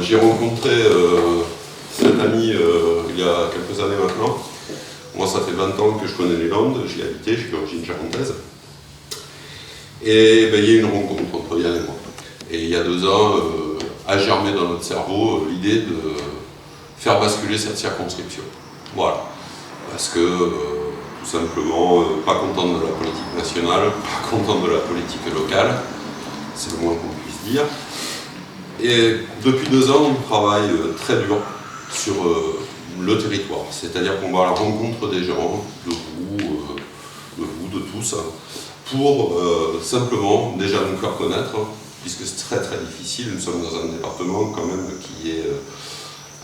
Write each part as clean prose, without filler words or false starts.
J'ai rencontré cet ami il y a quelques années maintenant. Moi, ça fait 20 ans que je connais les Landes, j'y ai habité, j'ai d'origine charentaise. Et ben, il y a eu une rencontre entre Yann et moi. Et il y a 2 ans, a germé dans notre cerveau l'idée de faire basculer cette circonscription. Voilà. Parce que, tout simplement, pas content de la politique nationale, pas content de la politique locale, c'est le moins qu'on puisse dire. Et depuis 2 ans, on travaille très dur sur le territoire, c'est-à-dire qu'on va à la rencontre des gens, de vous, de tous, pour simplement déjà nous faire connaître, puisque c'est très très difficile. Nous sommes dans un département quand même qui est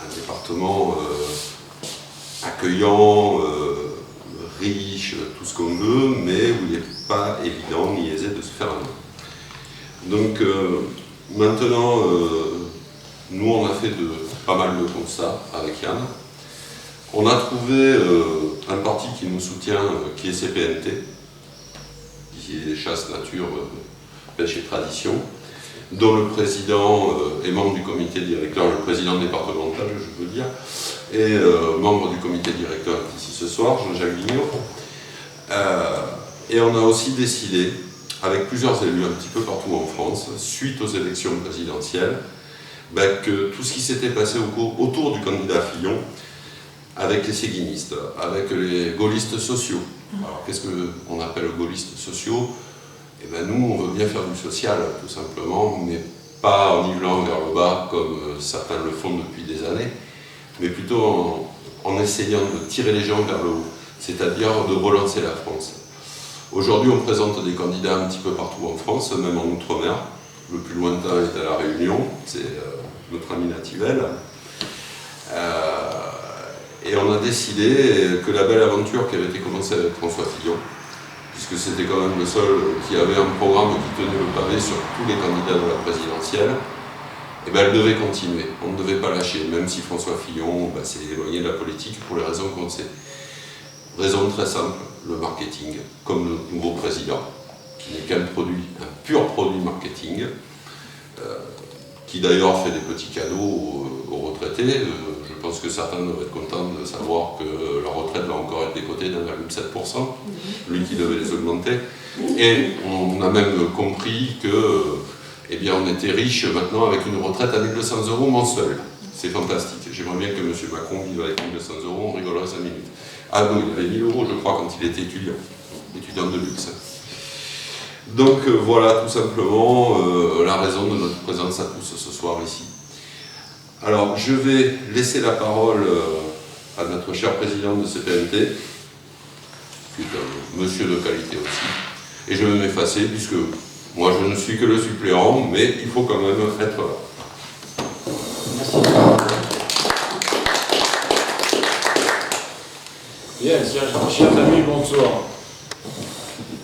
un département accueillant, riche, tout ce qu'on veut, mais où il n'est pas évident ni aisé de se faire un nom. Donc maintenant, nous on a fait pas mal de constats avec Yann. On a trouvé un parti qui nous soutient, qui est CPNT, qui est Chasse, Nature, Pêche et Tradition, dont le président est membre du comité directeur, le président départemental, je veux dire, et membre du comité directeur ici ce soir, Jean-Jacques Vigneault. Et on a aussi décidé, avec plusieurs élus un petit peu partout en France, suite aux élections présidentielles, que tout ce qui s'était passé autour du candidat Fillon, avec les séguinistes, avec les gaullistes sociaux. Alors qu'est-ce qu'on appelle gaullistes sociaux? Eh bien, nous, on veut bien faire du social, tout simplement, mais pas en nivelant vers le bas, comme certains le font depuis des années, mais plutôt en essayant de tirer les gens vers le haut, c'est-à-dire de relancer la France. Aujourd'hui, on présente des candidats un petit peu partout en France, même en Outre-mer. Le plus lointain est à La Réunion, c'est notre ami Nativelle. Et on a décidé que la belle aventure qui avait été commencée avec François Fillon, puisque c'était quand même le seul qui avait un programme qui tenait le pavé sur tous les candidats de la présidentielle, et elle devait continuer. On ne devait pas lâcher, même si François Fillon s'est éloigné de la politique pour les raisons qu'on sait. Raison très simple, le marketing, comme le nouveau président, qui n'est qu'un produit, un pur produit marketing, qui d'ailleurs fait des petits cadeaux aux retraités. Je pense que certains doivent être contents de savoir que leur retraite va encore être décotée d'1,7%, lui qui devait les augmenter. Et on a même compris que, eh bien, on était riche maintenant avec une retraite à 1 200 € mensuels. C'est fantastique. J'aimerais bien que M. Macron vive avec 1 200 €, on rigolerait 5 minutes. Ah non, il avait 1 000 €, je crois, quand il était étudiant de luxe. Donc voilà tout simplement la raison de notre présence à tous ce soir ici. Alors je vais laisser la parole à notre cher président de CPNT, qui est un monsieur de qualité aussi, et je vais m'effacer puisque moi je ne suis que le suppléant, mais il faut quand même être là. Merci. Bien, chers amis, bonsoir.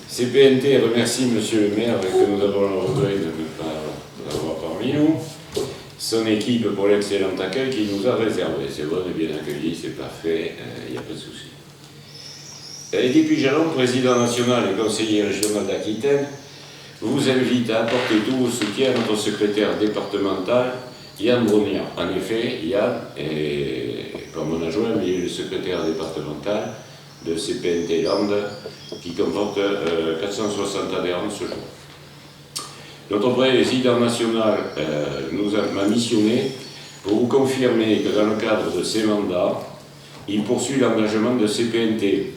CPNT remercie M. le maire que nous avons le regret de ne pas l'avoir parmi nous, son équipe pour l'excellent accueil qu'il nous a réservé. C'est bon, on est bien accueilli, c'est parfait, il n'y a pas de souci. Depuis Jalon, président national et conseiller régional d'Aquitaine, vous invite à apporter tout vos soutiens à notre secrétaire départemental, Yann Brognard. En effet, Yann est, comme on a joint, il est le secrétaire départemental de CPNT Landes, qui comporte 460 adhérents ce jour. Notre président national m'a missionné pour vous confirmer que dans le cadre de ses mandats, il poursuit l'engagement de CPNT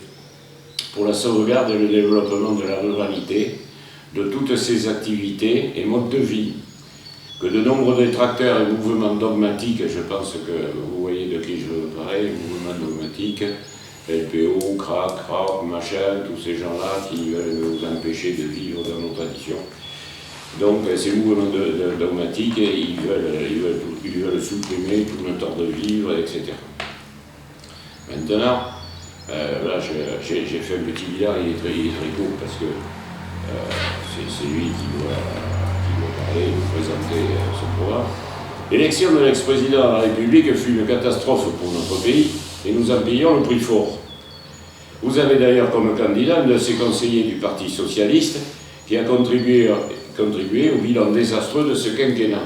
pour la sauvegarde et le développement de la ruralité, de toutes ses activités et modes de vie, que de nombreux détracteurs et mouvements dogmatiques, je pense que vous voyez de qui je veux parler, mouvements dogmatiques, LPO, CRAC, machin, tous ces gens-là qui veulent nous empêcher de vivre dans nos traditions. Donc ces mouvements dogmatiques, ils veulent supprimer tout notre ordre de vivre, etc. Maintenant, là j'ai fait un petit bilan, il est très court parce que c'est lui qui doit parler, nous présenter son programme. L'élection de l'ex-président de la République fut une catastrophe pour notre pays et nous en payons le prix fort. Vous avez d'ailleurs comme candidat un de ces conseillers du Parti socialiste qui a contribué au bilan désastreux de ce quinquennat.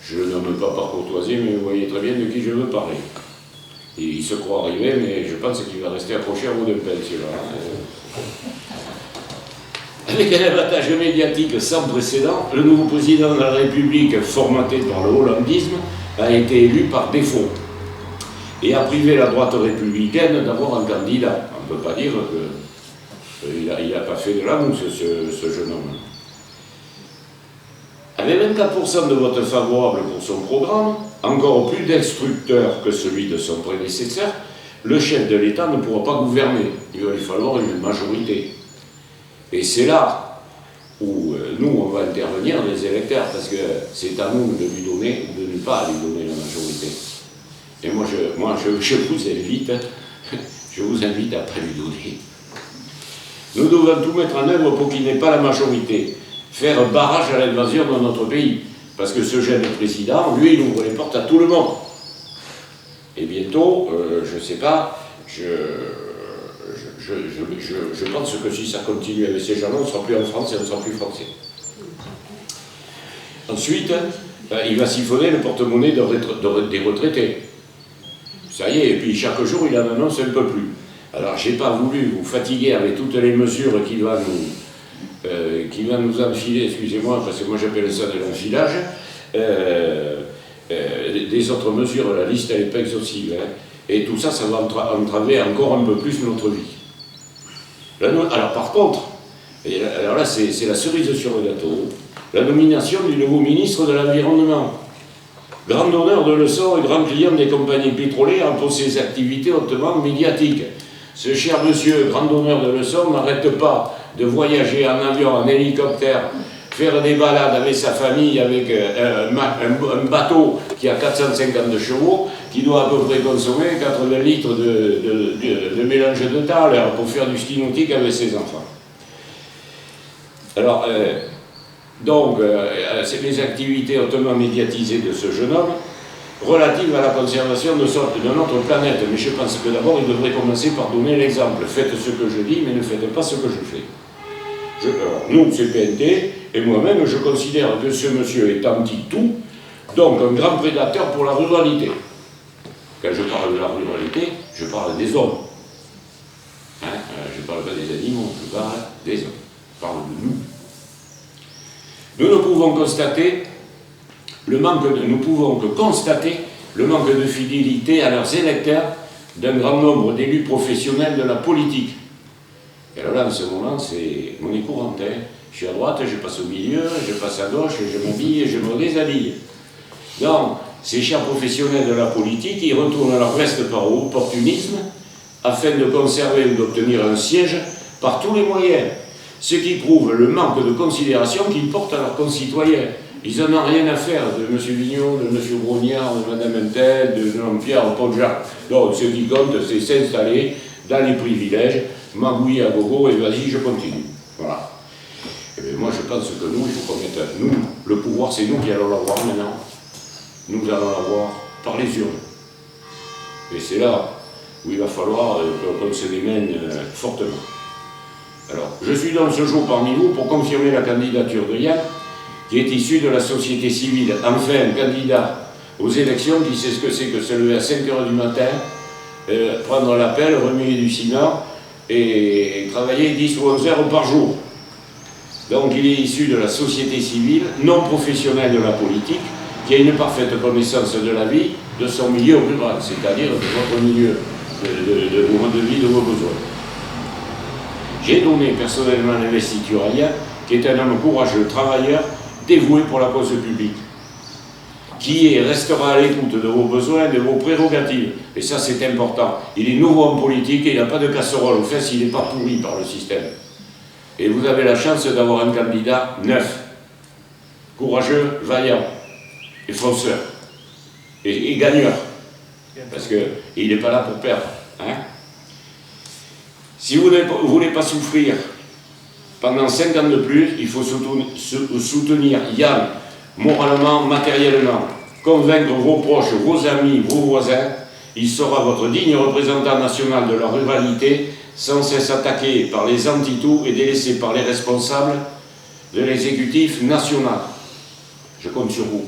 Je le nomme pas par courtoisie, mais vous voyez très bien de qui je veux parler. Et il se croit arrivé, mais je pense qu'il va rester accroché à vous de peine, celui-là. Avec un abattage médiatique sans précédent, le nouveau président de la République, formaté par le hollandisme, a été élu par défaut et a privé la droite républicaine d'avoir un candidat. On ne peut pas dire qu'il n'a pas fait de la mousse, ce jeune homme. Avec 24% de votes favorables pour son programme, encore plus destructeur que celui de son prédécesseur, le chef de l'État ne pourra pas gouverner. Il va lui falloir une majorité. Et c'est là où nous, on va intervenir, les électeurs, parce que c'est à nous de lui donner ou de ne pas lui donner la majorité. Et moi, je vous invite à ne pas lui donner. Nous devons tout mettre en œuvre pour qu'il n'ait pas la majorité. Faire barrage à l'invasion dans notre pays. Parce que ce jeune président, lui, il ouvre les portes à tout le monde. Et bientôt, je ne sais pas, je pense que si ça continue avec ces gens-là, on ne sera plus en France et on ne sera plus français. Ensuite, il va siphonner le porte-monnaie des retraités. Ça y est, et puis chaque jour, il en annonce un peu plus. Alors, je n'ai pas voulu vous fatiguer avec toutes les mesures qu'il va nous enfiler, excusez-moi, parce que moi j'appelle ça de l'enfilage, des autres mesures, la liste elle n'est pas exhaustive, hein, et tout ça, ça va entraver encore un peu plus notre vie. Alors par contre, alors là c'est la cerise sur le gâteau, la nomination du nouveau ministre de l'Environnement. Grand donneur de leçons et grand client des compagnies pétrolières pour ses activités hautement médiatiques. Ce cher monsieur, grand donneur de leçons, n'arrête pas de voyager en avion, en hélicoptère, faire des balades avec sa famille, avec un bateau qui a 450 chevaux, qui doit à peu près consommer 80 litres de mélange de thaler pour faire du ski nautique avec ses enfants. Alors, c'est les activités hautement médiatisées de ce jeune homme, relatives à la conservation de notre planète. Mais je pense que d'abord, il devrait commencer par donner l'exemple. Faites ce que je dis, mais ne faites pas ce que je fais. Nous, CPNT, et moi-même, je considère que ce monsieur est anti-tout, donc un grand prédateur pour la ruralité. Quand je parle de la ruralité, je parle des hommes. Hein, je ne parle pas des animaux, je parle des hommes. Je parle de nous. Nous ne pouvons constater le manque de fidélité à leurs électeurs d'un grand nombre d'élus professionnels de la politique. Et alors là, en ce moment, c'est monnaie courante. Hein. Je suis à droite, je passe au milieu, je passe à gauche, je m'habille et je me déshabille. Donc, ces chers professionnels de la politique, ils retournent leur veste par opportunisme afin de conserver ou d'obtenir un siège par tous les moyens. Ce qui prouve le manque de considération qu'ils portent à leurs concitoyens. Ils n'en ont rien à faire de M. Vignon, de M. Brognard, de Mme Entel, de Jean-Pierre Paul-Jacques. Donc, ce qui compte, c'est s'installer dans les privilèges, magouiller à gogo et vas-y, je continue. Voilà. Et bien, moi, je pense que nous, il faut qu'on mette nous, le pouvoir, c'est nous qui allons l'avoir maintenant. Nous allons l'avoir par les urnes. Et c'est là où il va falloir qu'on se démène fortement. Alors, je suis donc ce jour parmi vous pour confirmer la candidature de Yann, qui est issu de la société civile, enfin un candidat aux élections qui sait ce que c'est que se lever à 5 h du matin, prendre l'appel, remuer du ciment et travailler 10 ou 11 heures par jour. Donc il est issu de la société civile, non professionnelle de la politique, qui a une parfaite connaissance de la vie, de son milieu rural, c'est-à-dire de votre milieu de vie, de vos besoins. J'ai donné personnellement l'investiture à Yann, qui est un homme courageux, travailleur, dévoué pour la cause publique, qui restera à l'écoute de vos besoins, de vos prérogatives. Et ça, c'est important. Il est nouveau en politique et il n'a pas de casserole aux fesses, il n'est pas pourri par le système. Et vous avez la chance d'avoir un candidat neuf, courageux, vaillant, et fonceur, et gagneur. Parce qu'il n'est pas là pour perdre. Hein? Si vous ne voulez pas souffrir pendant 5 ans de plus, il faut soutenir Yann moralement, matériellement, convaincre vos proches, vos amis, vos voisins. Il sera votre digne représentant national de la ruralité, sans cesse attaqué par les anti-tout et délaissé par les responsables de l'exécutif national. Je compte sur vous.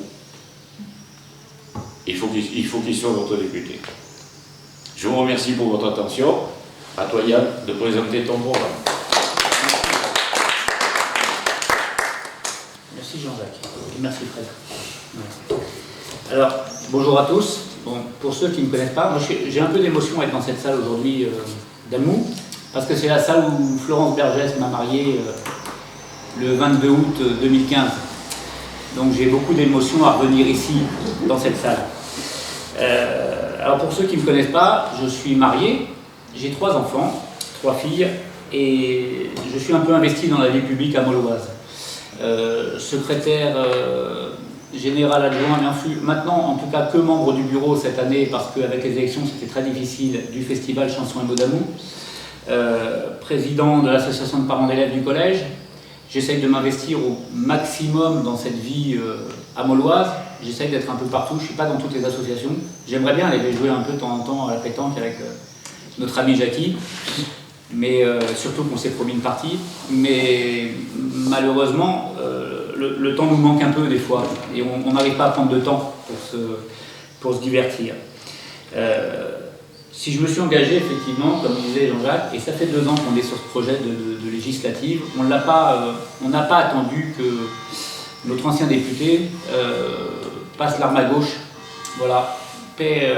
il faut qu'ils soient votre député. Je vous remercie pour votre attention. À toi, Yann, de présenter ton programme. Merci Jean-Jacques. Et merci Fred. Ouais. Alors, bonjour à tous. Bon, pour ceux qui ne me connaissent pas, moi j'ai un peu d'émotion à être dans cette salle aujourd'hui d'Amou, parce que c'est la salle où Florence Bergès m'a marié le 22 août 2015. Donc j'ai beaucoup d'émotion à revenir ici, dans cette salle. Alors pour ceux qui ne me connaissent pas, je suis marié, j'ai 3 enfants, 3 filles, et je suis un peu investi dans la vie publique à Mauloise. Secrétaire général adjoint, mais maintenant en tout cas que membre du bureau cette année, parce qu'avec les élections c'était très difficile, du festival Chansons et mots d'amour. Président de l'association de parents d'élèves du collège. J'essaye de m'investir au maximum dans cette vie à Mauloise. J'essaye d'être un peu partout, je ne suis pas dans toutes les associations. J'aimerais bien aller jouer un peu de temps en temps à la pétanque avec notre ami Jackie, mais surtout qu'on s'est promis une partie. Mais malheureusement, le temps nous manque un peu des fois, et on n'arrive pas à prendre de temps pour se divertir. Si je me suis engagé, effectivement, comme disait Jean-Jacques, et ça fait 2 ans qu'on est sur ce projet de législative, on n'a pas attendu que notre ancien député passe l'arme à gauche. Voilà, paix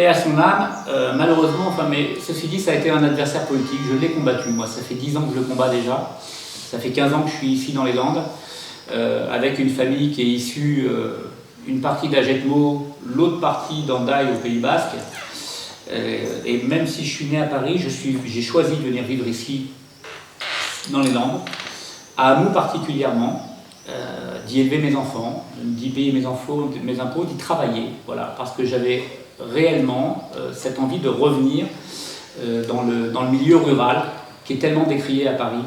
à son âme. Malheureusement, enfin, mais ceci dit, ça a été un adversaire politique, je l'ai combattu, moi, ça fait 10 ans que je le combats déjà, ça fait 15 ans que je suis ici dans les Landes, avec une famille qui est issue... une partie d'Agetmo, l'autre partie d'Andaille au Pays Basque. Et même si je suis né à Paris, j'ai choisi de venir vivre ici, dans les Landes, à Amou particulièrement, d'y élever mes enfants, d'y payer mes impôts, d'y travailler, voilà, parce que j'avais réellement cette envie de revenir dans le milieu rural, qui est tellement décrié à Paris,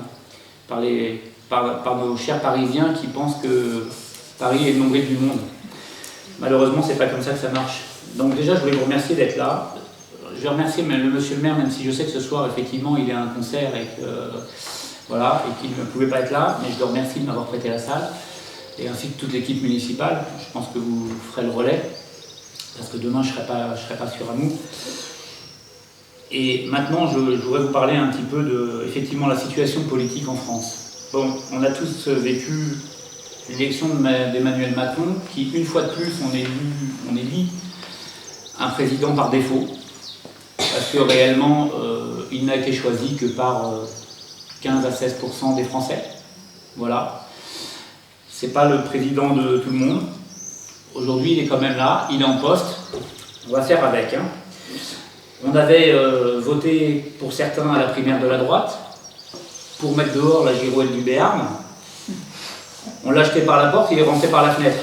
par nos chers Parisiens qui pensent que Paris est le nombril du monde. Malheureusement, c'est pas comme ça que ça marche. Donc déjà, je voulais vous remercier d'être là. Je vais remercier le monsieur le maire, même si je sais que ce soir, effectivement, il est à un concert et voilà, et qu'il ne pouvait pas être là, mais je le remercie de m'avoir prêté la salle, et ainsi que toute l'équipe municipale. Je pense que vous ferez le relais, parce que demain, je serai pas sur Amou. Et maintenant, je voudrais vous parler un petit peu de, effectivement, la situation politique en France. Bon, on a tous vécu l'élection d'Emmanuel Macron, qui, une fois de plus, on élit un président par défaut, parce que réellement, il n'a été choisi que par 15 à 16% des Français. Voilà. C'est pas le président de tout le monde. Aujourd'hui, il est quand même là, il est en poste. On va faire avec. Hein. On avait voté pour certains à la primaire de la droite, pour mettre dehors la girouette du Béarn. On l'a jeté par la porte, il est rentré par la fenêtre.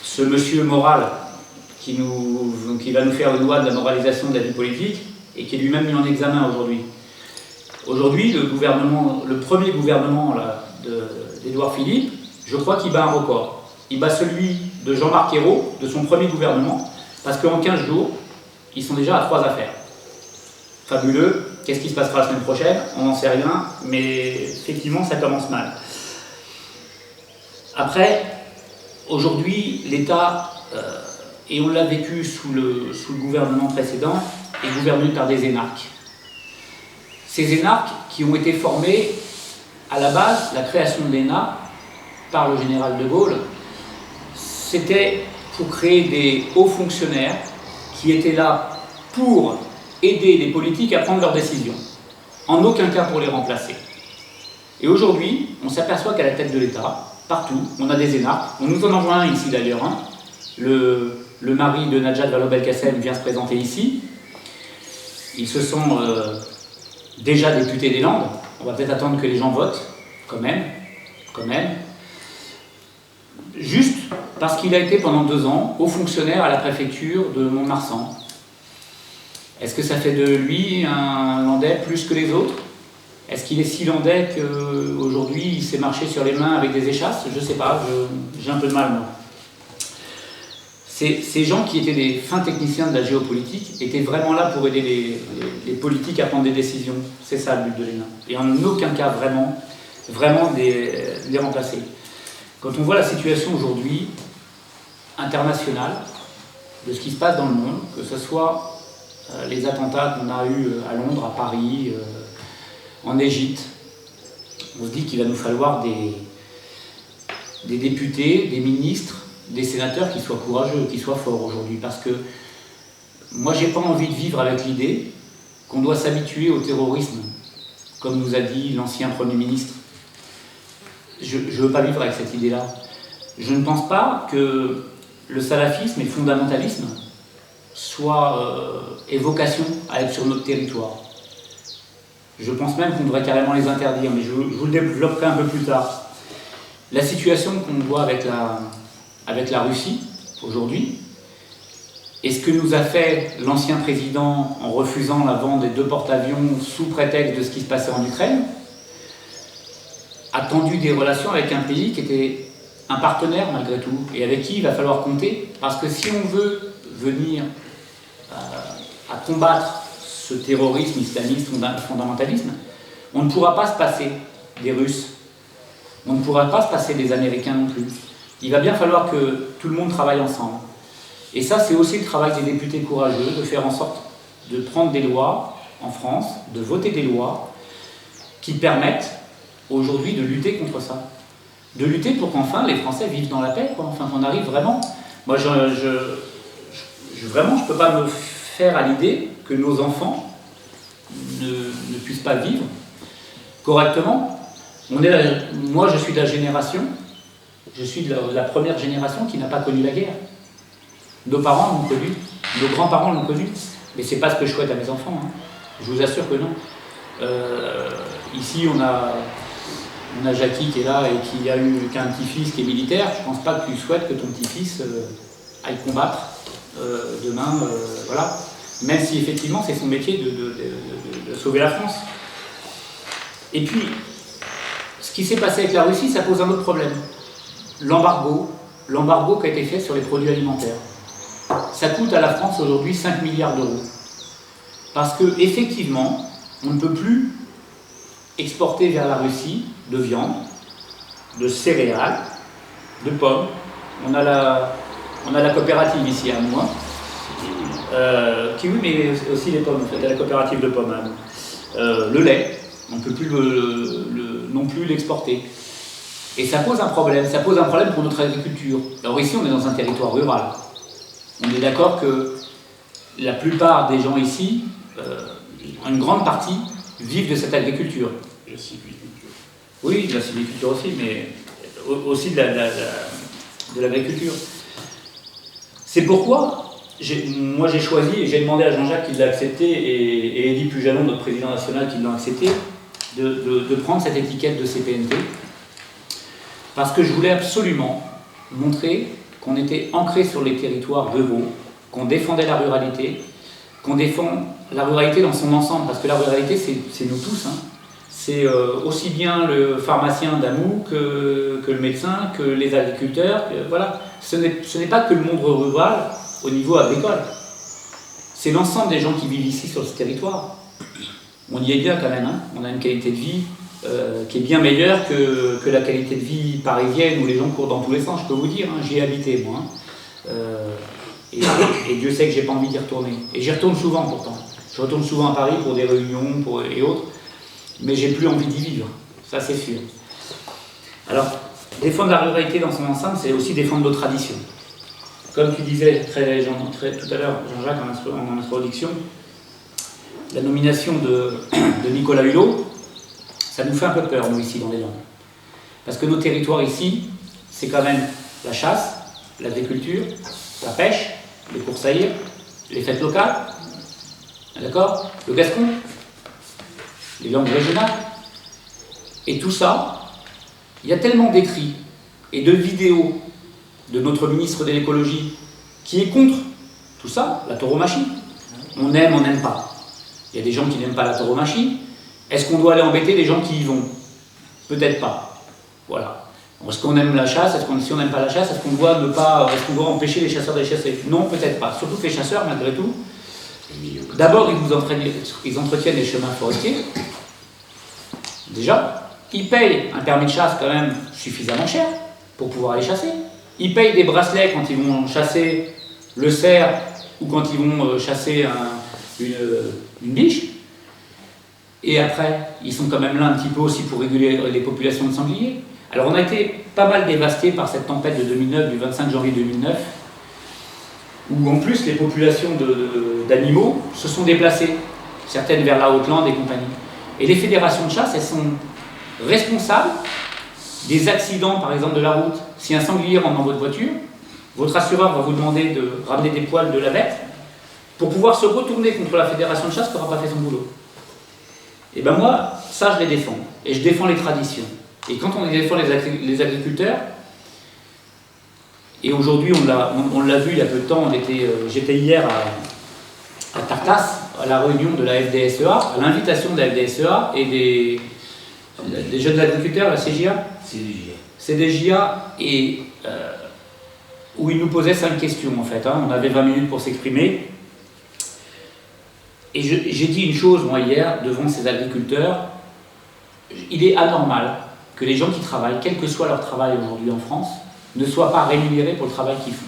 Ce monsieur moral qui va nous faire une loi de la moralisation de la vie politique et qui est lui-même mis en examen aujourd'hui. Aujourd'hui, le premier gouvernement d'Édouard Philippe, je crois qu'il bat un record. Il bat celui de Jean-Marc Ayrault, de son premier gouvernement, parce qu'en 15 jours, ils sont déjà à 3 affaires. Fabuleux. Qu'est-ce qui se passera la semaine prochaine? On n'en sait rien, mais effectivement, ça commence mal. Après, aujourd'hui, l'État, et on l'a vécu sous le gouvernement précédent, est gouverné par des énarques. Ces énarques qui ont été formés, à la base, la création de l'ENA, par le général de Gaulle, c'était pour créer des hauts fonctionnaires qui étaient là pour aider les politiques à prendre leurs décisions, en aucun cas pour les remplacer. Et aujourd'hui, on s'aperçoit qu'à la tête de l'État, partout, on a des énarques. On nous en envoie un ici d'ailleurs. Hein. Le mari de Najat Vallaud-Belkacem vient se présenter ici. Ils se sont déjà députés des Landes. On va peut-être attendre que les gens votent, quand même. Juste parce qu'il a été pendant 2 ans haut fonctionnaire à la préfecture de Mont-de-Marsan. Est-ce que ça fait de lui un Landais plus que les autres? Est-ce qu'il est si landais qu'aujourd'hui il sait marcher sur les mains avec des échasses? Je ne sais pas, j'ai un peu de mal moi. Ces gens qui étaient des fins techniciens de la géopolitique étaient vraiment là pour aider les politiques à prendre des décisions. C'est ça le but de l'ENA. Et en aucun cas vraiment les remplacer. Quand on voit la situation aujourd'hui, internationale de ce qui se passe dans le monde, que ce soit les attentats qu'on a eus à Londres, à Paris, en Égypte. On se dit qu'il va nous falloir des députés, des ministres, des sénateurs qui soient courageux, qui soient forts aujourd'hui. Parce que moi, j'ai pas envie de vivre avec l'idée qu'on doit s'habituer au terrorisme, comme nous a dit l'ancien Premier ministre. Je ne veux pas vivre avec cette idée-là. Je ne pense pas que le salafisme et le fondamentalisme aient vocation à être sur notre territoire. Je pense même qu'on devrait carrément les interdire, mais je vous le développerai un peu plus tard. La situation qu'on voit avec la Russie aujourd'hui, et ce que nous a fait l'ancien président en refusant la vente des 2 porte-avions sous prétexte de ce qui se passait en Ukraine, a tendu des relations avec un pays qui était un partenaire malgré tout, et avec qui il va falloir compter, parce que si on veut venir à combattre ce terrorisme islamiste, fondamentalisme, on ne pourra pas se passer des Russes, on ne pourra pas se passer des Américains non plus. Il va bien falloir que tout le monde travaille ensemble. Et ça, c'est aussi le travail des députés courageux, de faire en sorte de prendre des lois en France, de voter des lois qui permettent aujourd'hui de lutter contre ça. De lutter pour qu'enfin les Français vivent dans la paix, quoi. Enfin qu'on arrive vraiment. Moi, vraiment, je ne peux pas me faire à l'idée que nos enfants ne puissent pas vivre correctement. Moi, je suis de la génération, je suis de la première génération qui n'a pas connu la guerre. Nos parents l'ont connu, nos grands-parents l'ont connu, mais c'est pas ce que je souhaite à mes enfants. Hein. Je vous assure que non. Ici, on a Jackie qui est là et qui a eu qu'un petit-fils qui est militaire. Je pense pas que tu souhaites que ton petit-fils aille combattre demain, voilà. Même si effectivement c'est son métier de sauver la France. Et puis, ce qui s'est passé avec la Russie, ça pose un autre problème. L'embargo qui a été fait sur les produits alimentaires. Ça coûte à la France aujourd'hui 5 milliards d'euros. Parce que effectivement, on ne peut plus exporter vers la Russie de viande, de céréales, de pommes. On a la coopérative ici à moi, kiwi, mais aussi les pommes, en fait, la coopérative de pommes à nous. Le lait, on ne peut plus non plus l'exporter. Et ça pose un problème pour notre agriculture. Alors ici, on est dans un territoire rural. On est d'accord que la plupart des gens ici, une grande partie, vivent de cette agriculture. La sylviculture. Oui, de la sylviculture aussi, mais aussi de l'agriculture. C'est pourquoi moi j'ai choisi, et j'ai demandé à Jean-Jacques qui l'a accepté, et Eddy Pujalon, notre président national, qui l'a accepté, de prendre cette étiquette de CPNT, parce que je voulais absolument montrer qu'on était ancré sur les territoires ruraux, qu'on défendait la ruralité, qu'on défend la ruralité dans son ensemble, parce que la ruralité, c'est nous tous. Hein. C'est aussi bien le pharmacien d'Amou que le médecin, que les agriculteurs. Voilà. Ce n'est pas que le monde rural au niveau agricole. C'est l'ensemble des gens qui vivent ici sur ce territoire. On y est bien quand même. Hein. On a une qualité de vie qui est bien meilleure que la qualité de vie parisienne où les gens courent dans tous les sens, je peux vous dire. Hein. J'y ai habité, moi. Hein. Et Dieu sait que j'ai pas envie d'y retourner. Et j'y retourne souvent pourtant. Je retourne souvent à Paris pour des réunions et autres. Mais j'ai plus envie d'y vivre, ça c'est sûr. Alors, défendre la ruralité dans son ensemble, c'est aussi défendre nos traditions. Comme tu disais tout à l'heure, Jean-Jacques, en introduction, la nomination de Nicolas Hulot, ça nous fait un peu peur, nous, ici, dans les Landes. Parce que nos territoires ici, c'est quand même la chasse, l'agriculture, la pêche, les courses à hire, les fêtes locales, d'accord, le gascon, les langues régionales. Et tout ça, il y a tellement d'écrits et de vidéos de notre ministre de l'écologie qui est contre tout ça, la tauromachie. On aime, on n'aime pas. Il y a des gens qui n'aiment pas la tauromachie. Est-ce qu'on doit aller embêter les gens qui y vont? Peut-être pas. Voilà. Est-ce qu'on aime la chasse? Si on n'aime pas la chasse, est-ce qu'on doit empêcher les chasseurs de chasser? Non, peut-être pas. Surtout que les chasseurs, malgré tout, d'abord, ils entretiennent les chemins forestiers. Déjà, ils payent un permis de chasse quand même suffisamment cher pour pouvoir aller chasser. Ils payent des bracelets quand ils vont chasser le cerf ou quand ils vont chasser une biche. Et après, ils sont quand même là un petit peu aussi pour réguler les populations de sangliers. Alors on a été pas mal dévastés par cette tempête de 2009, du 25 janvier 2009, où en plus les populations d'animaux se sont déplacées, certaines vers la Haute-Lande et compagnie. Et les fédérations de chasse, elles sont responsables des accidents, par exemple, de la route. Si un sanglier rentre dans votre voiture, votre assureur va vous demander de ramener des poils de la bête pour pouvoir se retourner contre la fédération de chasse qui n'aura pas fait son boulot. Et ben moi, ça je les défends. Et je défends les traditions. Et quand on défend les agriculteurs, et aujourd'hui on l'a vu il y a peu de temps, j'étais hier à Tartas, à la réunion de la FDSEA, à l'invitation de la FDSEA et des jeunes agriculteurs, la CJA, CDJA, et où ils nous posaient 5 questions en fait. On avait 20 minutes pour s'exprimer. Et j'ai dit une chose, moi, hier, devant ces agriculteurs. Il est anormal que les gens qui travaillent, quel que soit leur travail aujourd'hui en France, ne soient pas rémunérés pour le travail qu'ils font.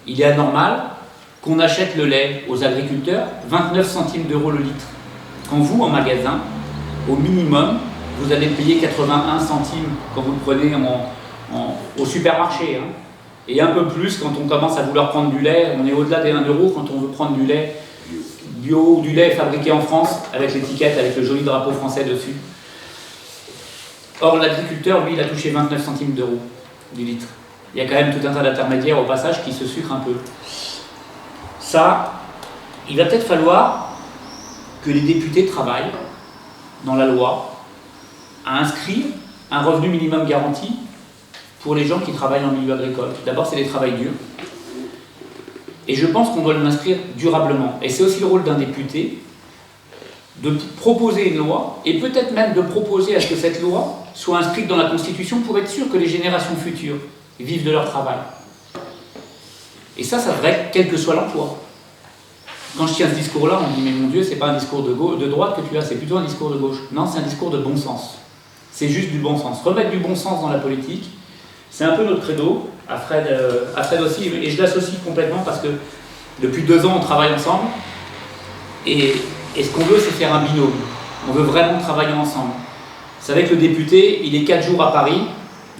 Il est anormal qu'on achète le lait aux agriculteurs 29 centimes d'euros le litre. Quand vous, en magasin, au minimum, vous allez payer 81 centimes quand vous le prenez au supermarché. Et un peu plus quand on commence à vouloir prendre du lait. On est au-delà des 1 euro quand on veut prendre du lait bio, du lait fabriqué en France, avec l'étiquette, avec le joli drapeau français dessus. Or, l'agriculteur, lui, il a touché 29 centimes d'euros du litre. Il y a quand même tout un tas d'intermédiaires au passage qui se sucrent un peu. Ça, il va peut-être falloir que les députés travaillent dans la loi à inscrire un revenu minimum garanti pour les gens qui travaillent en milieu agricole. D'abord, c'est des travails durs. Et je pense qu'on doit l'inscrire durablement. Et c'est aussi le rôle d'un député de proposer une loi, et peut-être même de proposer à ce que cette loi soit inscrite dans la Constitution pour être sûr que les générations futures vivent de leur travail. Et ça devrait être quel que soit l'emploi. Quand je tiens ce discours-là, on me dit « Mais mon Dieu, c'est pas un discours de droite que tu as, c'est plutôt un discours de gauche. » Non, c'est un discours de bon sens. C'est juste du bon sens. Remettre du bon sens dans la politique, c'est un peu notre credo, à Fred aussi, et je l'associe complètement parce que depuis 2 ans, on travaille ensemble, et ce qu'on veut, c'est faire un binôme. On veut vraiment travailler ensemble. Vous savez que le député, il est 4 jours à Paris,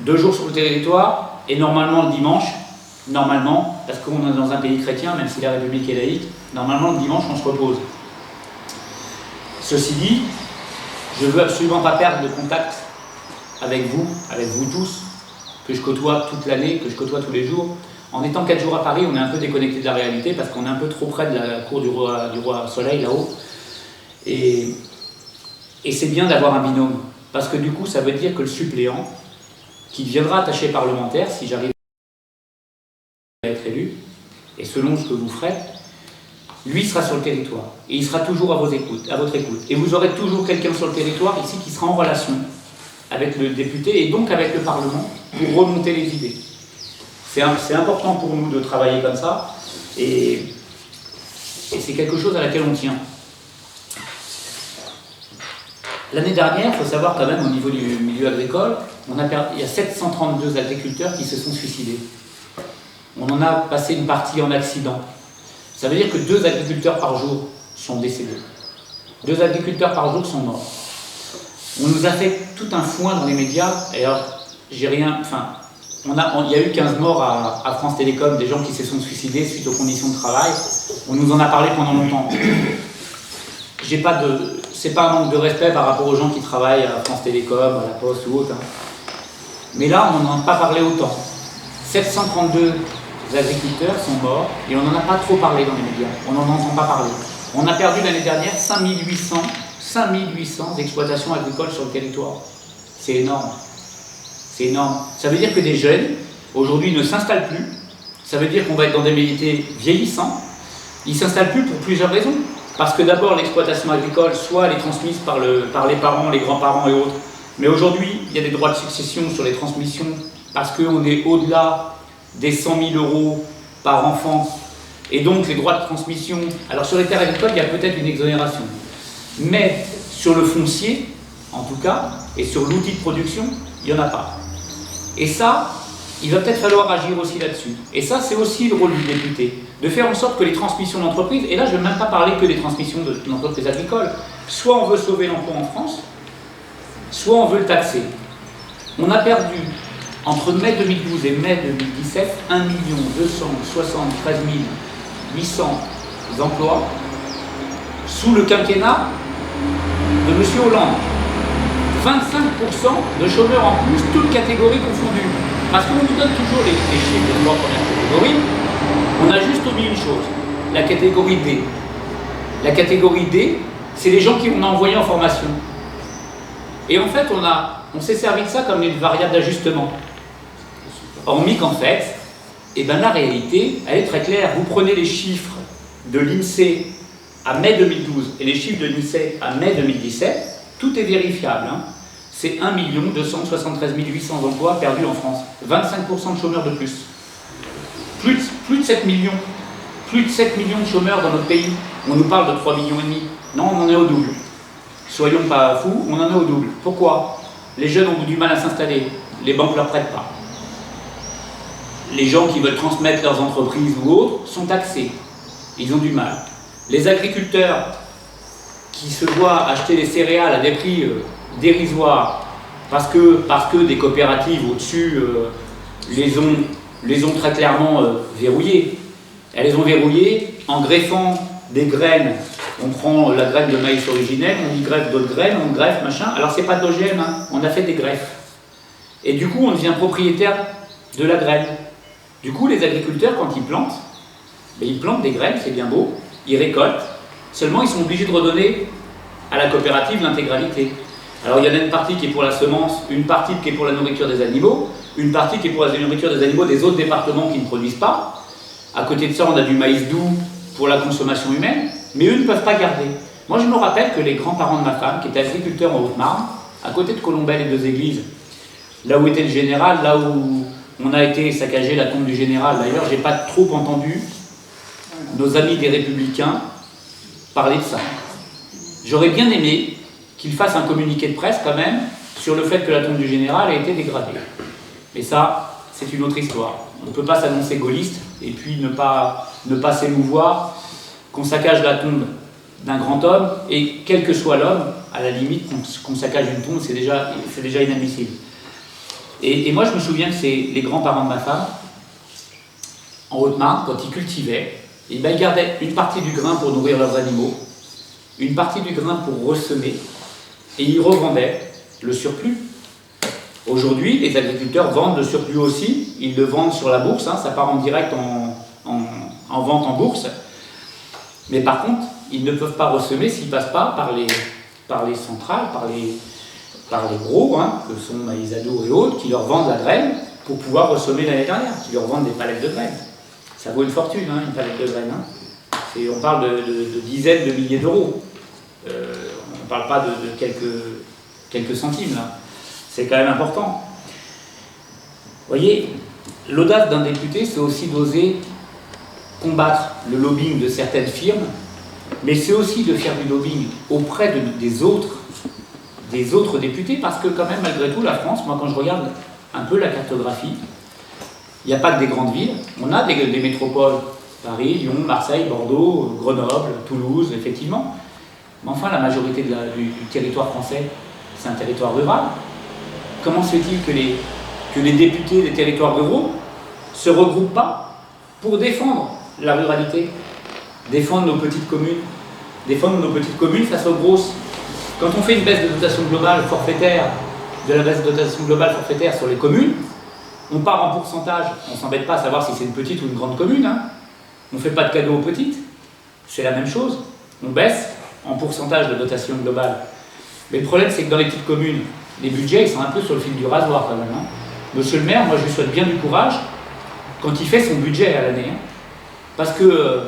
2 jours sur le territoire, et normalement le dimanche, parce qu'on est dans un pays chrétien, même si la République est laïque, normalement le dimanche, on se repose. Ceci dit, je ne veux absolument pas perdre de contact avec vous tous, que je côtoie toute l'année, que je côtoie tous les jours. En étant 4 jours à Paris, on est un peu déconnecté de la réalité parce qu'on est un peu trop près de la cour du roi Soleil, là-haut. Et c'est bien d'avoir un binôme, parce que du coup, ça veut dire que le suppléant, qui deviendra attaché parlementaire, si j'arrive à être élu, et selon ce que vous ferez, lui sera sur le territoire. Et il sera toujours à votre écoute. Et vous aurez toujours quelqu'un sur le territoire ici qui sera en relation avec le député et donc avec le Parlement pour remonter les idées. C'est important pour nous de travailler comme ça et c'est quelque chose à laquelle on tient. L'année dernière, il faut savoir quand même au niveau du milieu agricole, il y a 732 agriculteurs qui se sont suicidés. On en a passé une partie en accident. Ça veut dire que 2 agriculteurs par jour sont décédés. 2 agriculteurs par jour sont morts. On nous a fait tout un foin dans les médias, et alors, il y a eu 15 morts à France Télécom, des gens qui se sont suicidés suite aux conditions de travail. On nous en a parlé pendant longtemps. C'est pas un manque de respect par rapport aux gens qui travaillent à France Télécom, à la Poste ou autre. Mais là, on n'en a pas parlé autant. 732 agriculteurs sont morts, et on n'en a pas trop parlé dans les médias. On n'en entend pas parler. On a perdu l'année dernière 5800 exploitations agricoles sur le territoire. C'est énorme. C'est énorme. Ça veut dire que des jeunes, aujourd'hui, ne s'installent plus. Ça veut dire qu'on va être dans des métiers vieillissants. Ils ne s'installent plus pour plusieurs raisons. Parce que d'abord, l'exploitation agricole, soit elle est transmise par les parents, les grands-parents et autres. Mais aujourd'hui, il y a des droits de succession sur les transmissions parce qu'on est au-delà des 100 000 € par enfant. Et donc, les droits de transmission... Alors, sur les terres agricoles, il y a peut-être une exonération. Mais sur le foncier, en tout cas, et sur l'outil de production, il n'y en a pas. Et ça, il va peut-être falloir agir aussi là-dessus. Et ça, c'est aussi le rôle du député, de faire en sorte que les transmissions d'entreprises, et là je ne vais même pas parler que des transmissions d'entreprises agricoles, soit on veut sauver l'emploi en France, soit on veut le taxer. On a perdu, entre mai 2012 et mai 2017, 1 273 800 emplois sous le quinquennat de M. Hollande. 25% de chômeurs en plus, toutes catégories confondues. Parce qu'on nous donne toujours les chiffres des trois premières catégories, on a juste oublié une chose, la catégorie D. La catégorie D, c'est les gens qui on a envoyés en formation. Et en fait, on s'est servi de ça comme une variable d'ajustement. Hormis qu'en fait, la réalité, elle est très claire. Vous prenez les chiffres de l'INSEE à mai 2012 et les chiffres de l'INSEE à mai 2017, tout est vérifiable. Hein. C'est 1 273 800 emplois perdus en France. 25% de chômeurs de plus. Plus de 7 millions. Plus de 7 millions de chômeurs dans notre pays. On nous parle de 3,5 millions. Non, on en est au double. Soyons pas fous, on en est au double. Pourquoi? Les jeunes ont du mal à s'installer. Les banques ne leur prêtent pas. Les gens qui veulent transmettre leurs entreprises ou autres sont taxés. Ils ont du mal. Les agriculteurs qui se voient acheter les céréales à des prix dérisoires parce que des coopératives au-dessus les ont très clairement verrouillées. Elles les ont verrouillées en greffant des graines. On prend la graine de maïs originelle, on y greffe d'autres graines, on greffe, machin. Alors c'est pas d'OGM, hein, on a fait des greffes. Et du coup, on devient propriétaire de la graine. Du coup, les agriculteurs, quand ils plantent, ils plantent des graines, c'est bien beau, ils récoltent, seulement ils sont obligés de redonner à la coopérative l'intégralité. Alors il y en a une partie qui est pour la semence, une partie qui est pour la nourriture des animaux, une partie qui est pour la nourriture des animaux des autres départements qui ne produisent pas. À côté de ça, on a du maïs doux pour la consommation humaine, mais eux ne peuvent pas garder. Moi je me rappelle que les grands-parents de ma femme, qui étaient agriculteurs en Haute-Marne, à côté de Colombelles et Deux Églises, là où était le général, là où on a été saccagé la tombe du général, d'ailleurs j'ai pas trop entendu nos amis des Républicains parler de ça. J'aurais bien aimé qu'ils fassent un communiqué de presse quand même sur le fait que la tombe du général a été dégradée. Mais ça, c'est une autre histoire. On ne peut pas s'annoncer gaulliste et puis ne pas s'émouvoir qu'on saccage la tombe d'un grand homme, et quel que soit l'homme, à la limite, qu'on saccage une tombe, c'est déjà inadmissible. Et moi, je me souviens que c'est les grands-parents de ma femme, en Haute-Marne, quand ils cultivaient, ils gardaient une partie du grain pour nourrir leurs animaux, une partie du grain pour ressemer, et ils revendaient le surplus. Aujourd'hui, les agriculteurs vendent le surplus aussi, ils le vendent sur la bourse, hein, ça part en direct en vente en bourse, mais par contre, ils ne peuvent pas ressemer s'ils ne passent pas par les centrales, par les gros, hein, que sont Maïsado et autres, qui leur vendent la graine pour pouvoir ressemer l'année dernière, qui leur vendent des palettes de graines. Ça vaut une fortune, hein, une palette de graines. Hein. On parle de dizaines de milliers d'euros. On ne parle pas de quelques centimes, là. C'est quand même important. Vous voyez, l'audace d'un député, c'est aussi d'oser combattre le lobbying de certaines firmes, mais c'est aussi de faire du lobbying auprès des autres députés, parce que quand même, malgré tout, la France, moi quand je regarde un peu la cartographie, il n'y a pas que des grandes villes, on a des métropoles, Paris, Lyon, Marseille, Bordeaux, Grenoble, Toulouse, effectivement, mais enfin la majorité du territoire français, c'est un territoire rural. Comment se fait-il que les députés des territoires ruraux ne se regroupent pas pour défendre la ruralité, défendre nos petites communes face aux grosses? Quand on fait une baisse de dotation globale forfaitaire, sur les communes, on part en pourcentage, on ne s'embête pas à savoir si c'est une petite ou une grande commune, hein. On ne fait pas de cadeaux aux petites, c'est la même chose, on baisse en pourcentage de dotation globale. Mais le problème, c'est que dans les petites communes, les budgets, ils sont un peu sur le fil du rasoir quand même. Hein. Monsieur le maire, moi je lui souhaite bien du courage quand il fait son budget à l'année, hein. Parce que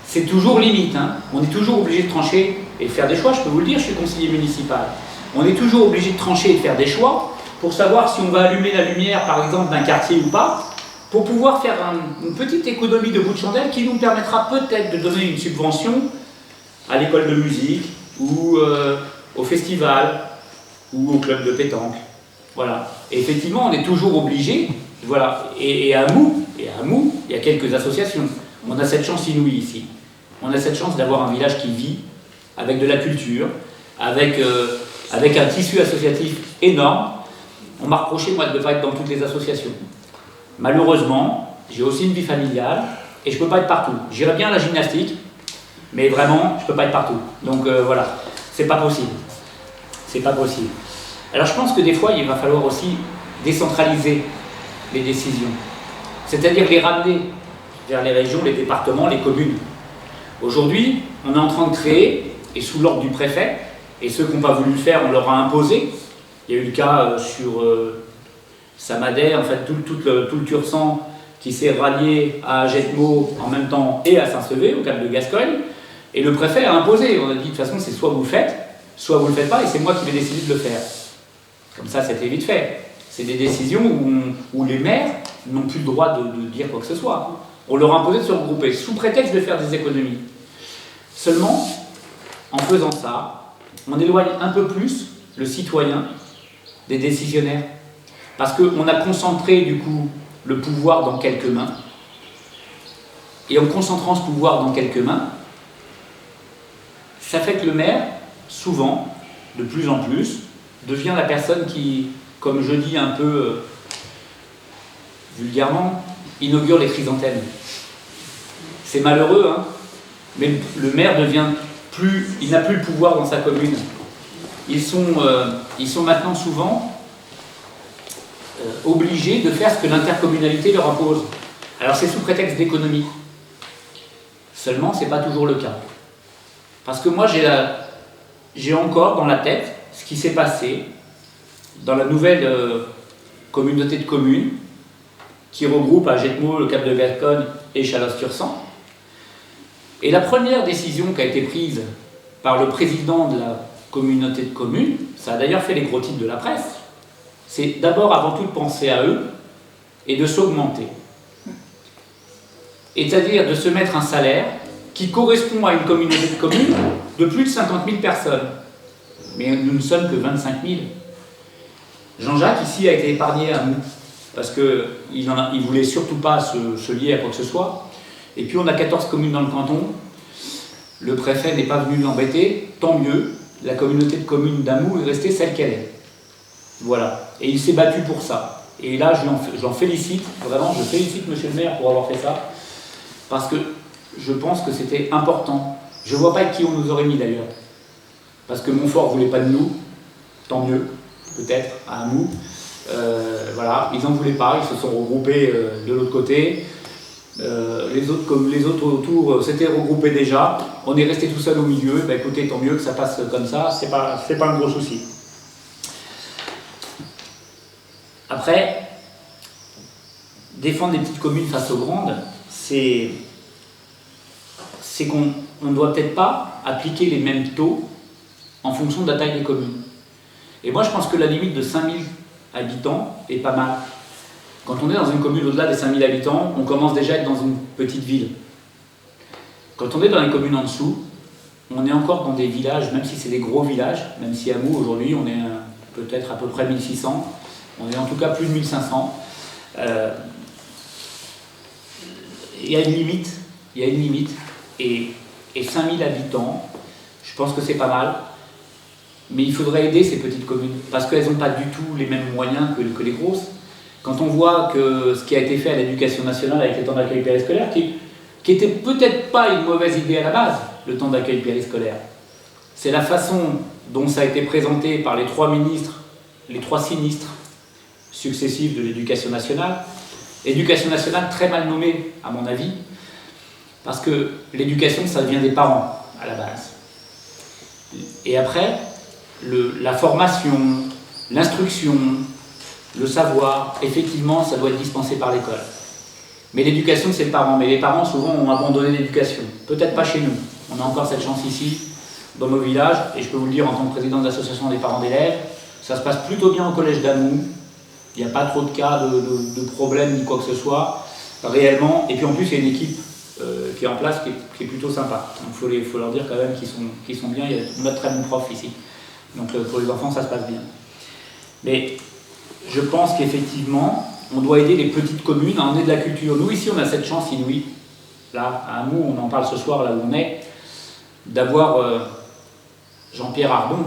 c'est toujours limite, hein. On est toujours obligé de trancher et de faire des choix, je peux vous le dire, je suis conseiller municipal. On est toujours obligé de trancher et de faire des choix pour savoir si on va allumer la lumière, par exemple, d'un quartier ou pas, pour pouvoir faire une petite économie de bout de chandelle qui nous permettra peut-être de donner une subvention à l'école de musique, ou au festival, ou au club de pétanque. Voilà. Et effectivement, on est toujours obligé Voilà. Et à Mou, il y a quelques associations. On a cette chance inouïe ici. On a cette chance d'avoir un village qui vit, avec de la culture, avec un tissu associatif énorme. On m'a reproché, moi, de ne pas être dans toutes les associations. Malheureusement, j'ai aussi une vie familiale et je ne peux pas être partout. J'irais bien à la gymnastique, mais vraiment, je ne peux pas être partout. Donc voilà, c'est pas possible. C'est pas possible. Alors je pense que des fois, il va falloir aussi décentraliser les décisions. C'est-à-dire les ramener vers les régions, les départements, les communes. Aujourd'hui, on est en train de créer, et sous l'ordre du préfet, et ceux qui n'ont pas voulu le faire, on leur a imposé. Il y a eu le cas sur Samadé, en fait, tout le Tursan qui s'est rallié à Jetmo en même temps et à Saint-Sevé, au Cap de Gascogne. Et le préfet a imposé. On a dit, de toute façon, c'est soit vous le faites, soit vous ne le faites pas, et c'est moi qui vais décider de le faire. Comme ça, c'était vite fait. C'est des décisions où les maires n'ont plus le droit de dire quoi que ce soit. On leur a imposé de se regrouper, sous prétexte de faire des économies. Seulement, en faisant ça, on éloigne un peu plus le citoyen des décisionnaires. Parce qu'on a concentré, du coup, le pouvoir dans quelques mains. Et en concentrant ce pouvoir dans quelques mains, ça fait que le maire, souvent, de plus en plus, devient la personne qui, comme je dis un peu vulgairement, inaugure les chrysanthèmes. C'est malheureux, hein, mais le maire il n'a plus le pouvoir dans sa commune. Ils sont maintenant souvent obligés de faire ce que l'intercommunalité leur impose. Alors c'est sous prétexte d'économie. Seulement, ce n'est pas toujours le cas. Parce que moi, j'ai encore dans la tête ce qui s'est passé dans la nouvelle communauté de communes qui regroupe à Jetmo, le Cap de Gascogne et Chalosse-Tursan. Et la première décision qui a été prise par le président de la communauté de communes, ça a d'ailleurs fait les gros titres de la presse, c'est d'abord avant tout de penser à eux et de s'augmenter. C'est-à-dire de se mettre un salaire qui correspond à une communauté de communes de plus de 50 000 personnes. Mais nous ne sommes que 25 000. Jean-Jacques, ici, a été épargné à nous, parce qu'il ne voulait surtout pas se lier à quoi que ce soit. Et puis on a 14 communes dans le canton. Le préfet n'est pas venu l'embêter, tant mieux. La communauté de communes d'Amou est restée celle qu'elle est. Voilà. Et il s'est battu pour ça. Et là, je l'en félicite, vraiment, je félicite monsieur le maire pour avoir fait ça, parce que je pense que c'était important. Je ne vois pas qui on nous aurait mis d'ailleurs. Parce que Montfort ne voulait pas de nous, tant mieux, peut-être, à Amou. Voilà, ils n'en voulaient pas, ils se sont regroupés de l'autre côté. Les autres autour s'étaient regroupés déjà. On est resté tout seul au milieu. Ben, écoutez, tant mieux que ça passe comme ça, c'est pas un gros souci. Après, défendre les petites communes face aux grandes, c'est qu'on ne doit peut-être pas appliquer les mêmes taux en fonction de la taille des communes. Et moi, je pense que la limite de 5000 habitants est pas mal. Quand on est dans une commune au-delà des 5000 habitants, on commence déjà à être dans une petite ville. Quand on est dans les communes en dessous, on est encore dans des villages, même si c'est des gros villages, même si à Mou, aujourd'hui, on est peut-être à peu près 1600, on est en tout cas plus de 1500. Il y a une limite, et 5000 habitants, je pense que c'est pas mal, mais il faudrait aider ces petites communes, parce qu'elles n'ont pas du tout les mêmes moyens que les grosses. Quand on voit que ce qui a été fait à l'éducation nationale avec les temps d'accueil périscolaire, qui était peut-être pas une mauvaise idée à la base, le temps d'accueil périscolaire, c'est la façon dont ça a été présenté par les trois sinistres successifs de l'éducation nationale. L'éducation nationale très mal nommée, à mon avis, parce que l'éducation, ça vient des parents, à la base. Et après, la formation, l'instruction, le savoir, effectivement, ça doit être dispensé par l'école. Mais l'éducation, c'est le parent. Mais les parents, souvent, ont abandonné l'éducation. Peut-être pas chez nous. On a encore cette chance ici, dans nos villages, et je peux vous le dire en tant que président de l'association des parents d'élèves, ça se passe plutôt bien au collège d'Amou. Il n'y a pas trop de cas de problèmes ni quoi que ce soit, réellement. Et puis en plus, il y a une équipe qui est en place qui est plutôt sympa. Donc il faut leur dire quand même qu'ils sont bien. On a de très bons profs ici. Donc pour les enfants, ça se passe bien. Mais je pense qu'effectivement, on doit aider les petites communes à emmener de la culture. Nous, ici, on a cette chance inouïe. Là, à Hamoux, on en parle ce soir, là où on est, d'avoir Jean-Pierre Ardon,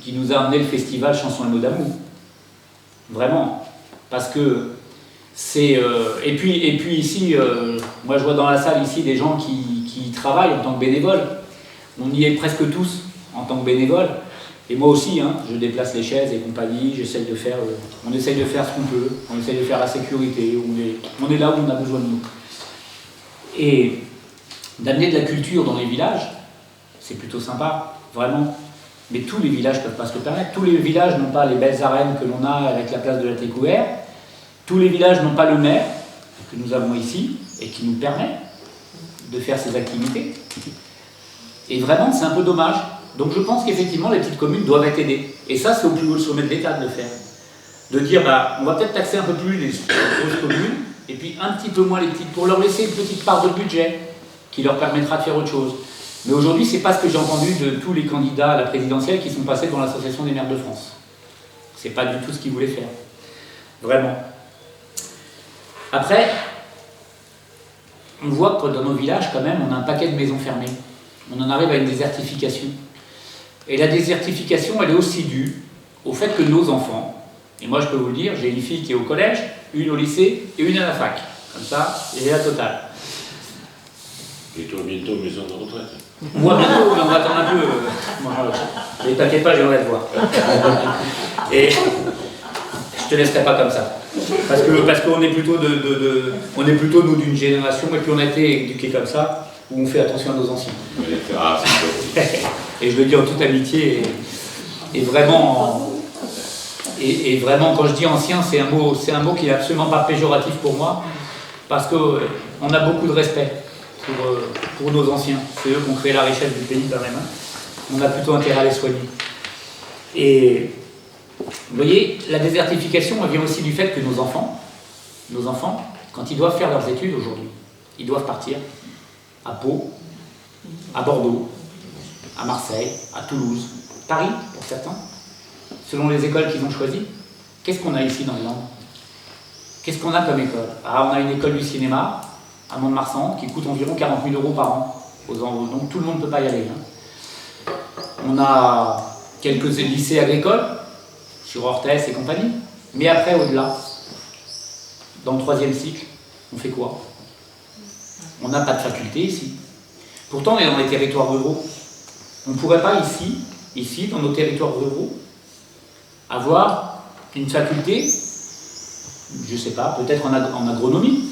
qui nous a amené le festival Chansons et mots d'amour. Vraiment. Parce que c'est... et puis ici, moi je vois dans la salle ici des gens qui travaillent en tant que bénévoles. On y est presque tous en tant que bénévoles. Et moi aussi, hein, je déplace les chaises et compagnie, j'essaye de faire... on essaye de faire ce qu'on peut, on essaye de faire la sécurité, on est là où on a besoin de nous. Et d'amener de la culture dans les villages, c'est plutôt sympa, vraiment. Mais tous les villages ne peuvent pas se le permettre. Tous les villages n'ont pas les belles arènes que l'on a avec la place de la Técouère. Tous les villages n'ont pas le maire que nous avons ici et qui nous permet de faire ces activités. Et vraiment, c'est un peu dommage. Donc je pense qu'effectivement, les petites communes doivent être aidées. Et ça, c'est au plus haut sommet de l'État de le faire. De dire, on va peut-être taxer un peu plus les grosses communes, et puis un petit peu moins les petites, pour leur laisser une petite part de budget qui leur permettra de faire autre chose. Mais aujourd'hui, ce n'est pas ce que j'ai entendu de tous les candidats à la présidentielle qui sont passés dans l'Association des maires de France. Ce n'est pas du tout ce qu'ils voulaient faire. Vraiment. Après, on voit que dans nos villages, quand même, on a un paquet de maisons fermées. On en arrive à une désertification. Et la désertification, elle est aussi due au fait que nos enfants, et moi je peux vous le dire, j'ai une fille qui est au collège, une au lycée et une à la fac. Comme ça, et la totale. Et toi, bientôt, maison de retraite. Moi, bientôt, on va attendre un peu. Ne t'inquiète pas, j'aimerais te voir. Et je te laisserai pas comme ça. Parce qu'on est plutôt on est plutôt nous d'une génération, et puis on a été éduqués comme ça, où on fait attention à nos anciens. Ah, c'est sûr. Et je le dis en toute amitié, et vraiment, vraiment, quand je dis ancien, c'est un mot qui n'est absolument pas péjoratif pour moi, parce qu'on a beaucoup de respect pour nos anciens. C'est eux qui ont créé la richesse du pays quand même. Hein. On a plutôt intérêt à les soigner. Et vous voyez, la désertification elle vient aussi du fait que nos enfants, quand ils doivent faire leurs études aujourd'hui, ils doivent partir à Pau, à Bordeaux, à Marseille, à Toulouse, Paris pour certains, selon les écoles qu'ils ont choisies. Qu'est-ce qu'on a ici dans les Landes? Qu'est-ce qu'on a comme école? On a une école du cinéma à Mont-de-Marsan qui coûte environ 40 000 € par an aux envois, donc tout le monde ne peut pas y aller. Hein. On a quelques lycées agricoles sur Orthès et compagnie, mais après au-delà, dans le 3e cycle, on fait quoi? On n'a pas de faculté ici. Pourtant, on est dans les territoires ruraux. On ne pourrait pas ici, dans nos territoires ruraux, avoir une faculté, je ne sais pas, peut-être en agronomie,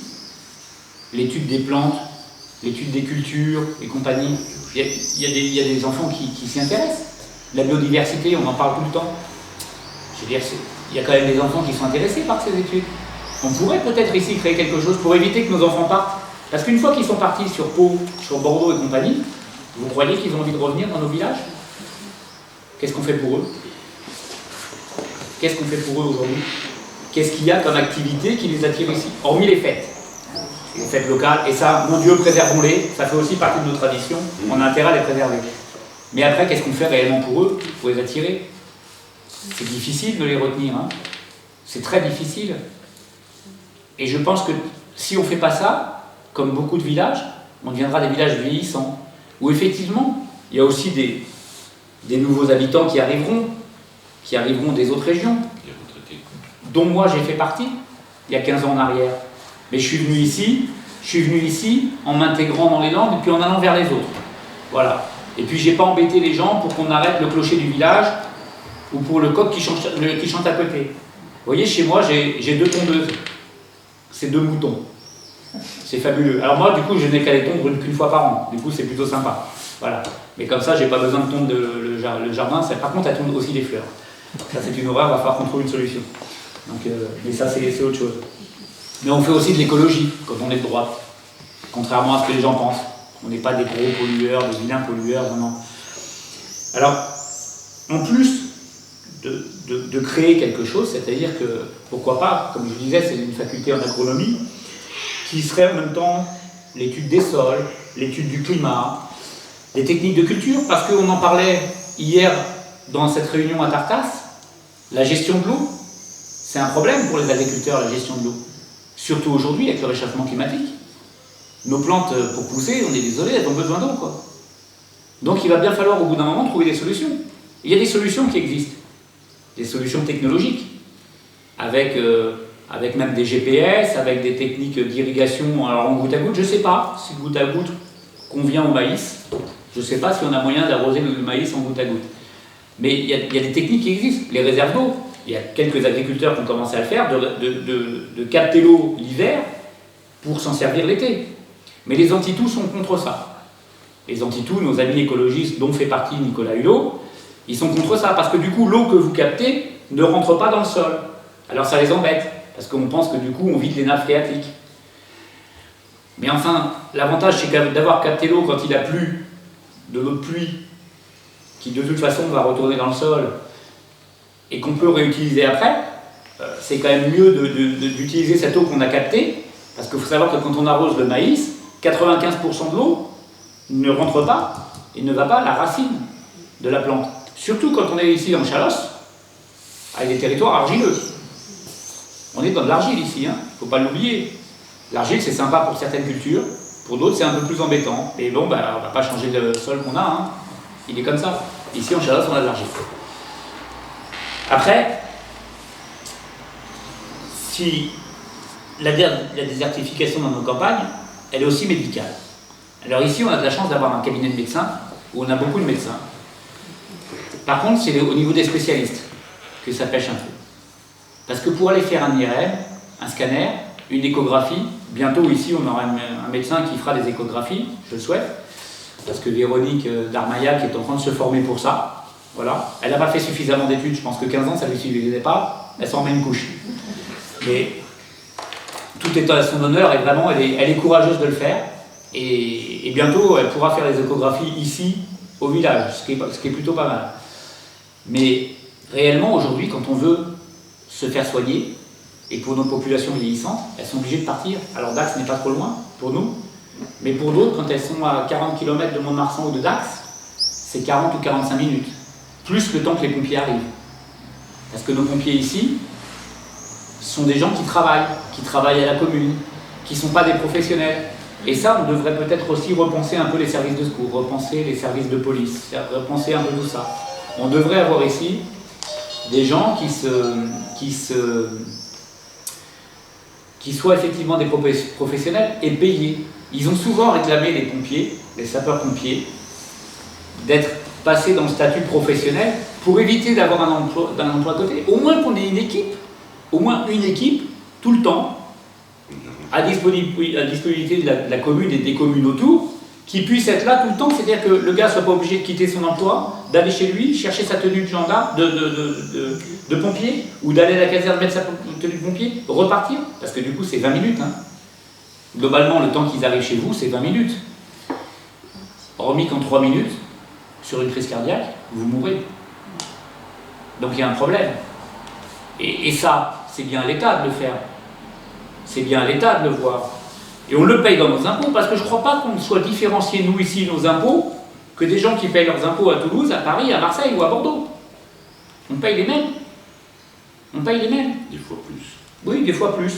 l'étude des plantes, l'étude des cultures et compagnie. Il y a des enfants qui s'y intéressent. La biodiversité, on en parle tout le temps. Je veux dire, il y a quand même des enfants qui sont intéressés par ces études. On pourrait peut-être ici créer quelque chose pour éviter que nos enfants partent. Parce qu'une fois qu'ils sont partis sur Pau, sur Bordeaux et compagnie, vous croyez qu'ils ont envie de revenir dans nos villages? Qu'est-ce qu'on fait pour eux? Qu'est-ce qu'on fait pour eux aujourd'hui? Qu'est-ce qu'il y a comme activité qui les attire ici? Hormis les fêtes. Les fêtes locales, et ça, mon Dieu, préservons-les, ça fait aussi partie de nos traditions, on a intérêt à les préserver. Mais après, qu'est-ce qu'on fait réellement pour eux, pour les attirer? C'est difficile de les retenir, hein. C'est très difficile. Et je pense que si on ne fait pas ça, comme beaucoup de villages, on deviendra des villages vieillissants, où effectivement, il y a aussi des nouveaux habitants qui arriveront des autres régions, dont moi j'ai fait partie, il y a 15 ans en arrière. Mais je suis venu ici en m'intégrant dans les Landes et puis en allant vers les autres. Voilà. Et puis j'ai pas embêté les gens pour qu'on arrête le clocher du village ou pour le coq qui chante à côté. Vous voyez, chez moi, j'ai 2 tondeuses. C'est 2 moutons. C'est fabuleux. Alors moi, du coup, je n'ai qu'à les tondre qu'une fois par an. Du coup, c'est plutôt sympa. Voilà. Mais comme ça, j'ai pas besoin de tondre le jardin. Par contre, elle tondre aussi les fleurs. Ça, c'est une horreur. Il va falloir qu'on trouve une solution. Donc, mais ça, c'est autre chose. Mais on fait aussi de l'écologie quand on est de droite. Contrairement à ce que les gens pensent. On n'est pas des gros pollueurs, des vilains pollueurs, non. Alors, en plus de créer quelque chose, c'est-à-dire que, pourquoi pas, comme je disais, c'est une faculté en agronomie, qui serait en même temps l'étude des sols, l'étude du climat, les techniques de culture, parce qu'on en parlait hier dans cette réunion à Tartas, la gestion de l'eau, C'est un problème pour les agriculteurs, la gestion de l'eau. Surtout aujourd'hui avec le réchauffement climatique. Nos plantes, pour pousser, on est désolé, elles ont besoin d'eau, quoi. Donc il va bien falloir au bout d'un moment trouver des solutions. Il y a des solutions qui existent, des solutions technologiques, avec même des GPS, avec des techniques d'irrigation en goutte à goutte. Je ne sais pas si le goutte à goutte convient au maïs. Je ne sais pas si on a moyen d'arroser le maïs en goutte à goutte. Mais il y a des techniques qui existent. Les réserves d'eau, il y a quelques agriculteurs qui ont commencé à le faire, de capter l'eau l'hiver pour s'en servir l'été. Mais les anti-tout sont contre ça. Les anti-tout, nos amis écologistes dont fait partie Nicolas Hulot, ils sont contre ça parce que du coup l'eau que vous captez ne rentre pas dans le sol. Alors ça les embête parce qu'on pense que du coup on vide les nappes phréatiques. Mais enfin, l'avantage c'est d'avoir capté l'eau quand il a plu, de l'eau de pluie, qui de toute façon va retourner dans le sol et qu'on peut réutiliser après, c'est quand même mieux d'utiliser cette eau qu'on a captée, parce qu'il faut savoir que quand on arrose le maïs, 95% de l'eau ne rentre pas et ne va pas à la racine de la plante. Surtout quand on est ici en Chalosse, avec des territoires argileux. On est dans de l'argile ici, il ne faut pas l'oublier. L'argile c'est sympa pour certaines cultures, pour d'autres c'est un peu plus embêtant. Et bon, on ne va pas changer le sol qu'on a, il est comme ça. Ici en Chalosse on a de l'argile. Après, si la désertification dans nos campagnes, elle est aussi médicale. Alors ici, on a de la chance d'avoir un cabinet de médecins, où on a beaucoup de médecins. Par contre, c'est au niveau des spécialistes que ça pêche un peu. Parce que pour aller faire un IRM, un scanner, une échographie, bientôt ici, on aura un médecin qui fera des échographies, je le souhaite, parce que Véronique Darmaillac est en train de se former pour ça. Voilà. Elle n'a pas fait suffisamment d'études, je pense que 15 ans, ça ne lui suffisait pas, elle s'en remet une couche. Mais tout est à son honneur et vraiment, elle est courageuse de le faire. Et bientôt, elle pourra faire les échographies ici, au village, ce qui est plutôt pas mal. Mais réellement, aujourd'hui, quand on veut se faire soigner, et pour nos populations vieillissantes, elles sont obligées de partir. Alors Dax n'est pas trop loin, pour nous, mais pour d'autres, quand elles sont à 40 km de Mont-de-Marsan ou de Dax, c'est 40 ou 45 minutes. Plus le temps que les pompiers arrivent. Parce que nos pompiers ici sont des gens qui travaillent à la commune, qui ne sont pas des professionnels. Et ça, on devrait peut-être aussi repenser un peu les services de secours, repenser les services de police, repenser un peu tout ça. On devrait avoir ici des gens qui soient effectivement des professionnels et payés. Ils ont souvent réclamé, les pompiers, les sapeurs-pompiers, d'être passés dans le statut professionnel pour éviter d'avoir un emploi à côté. Au moins qu'on ait une équipe, tout le temps, à disponibilité de la commune et des communes autour, qui puisse être là tout le temps, c'est-à-dire que le gars ne soit pas obligé de quitter son emploi, d'aller chez lui, chercher sa tenue de gendarme, de pompier, ou d'aller à la caserne mettre sa tenue de pompier, repartir, parce que du coup c'est 20 minutes. Globalement, le temps qu'ils arrivent chez vous, c'est 20 minutes. Hormis qu'en 3 minutes, sur une crise cardiaque, vous mourrez. Donc il y a un problème. Et ça, c'est bien à l'État de le faire. C'est bien à l'État de le voir. Et on le paye dans nos impôts, parce que je ne crois pas qu'on soit différencié, nous ici, nos impôts, que des gens qui payent leurs impôts à Toulouse, à Paris, à Marseille ou à Bordeaux. On paye les mêmes. On paye les mêmes. Des fois plus. Oui, des fois plus.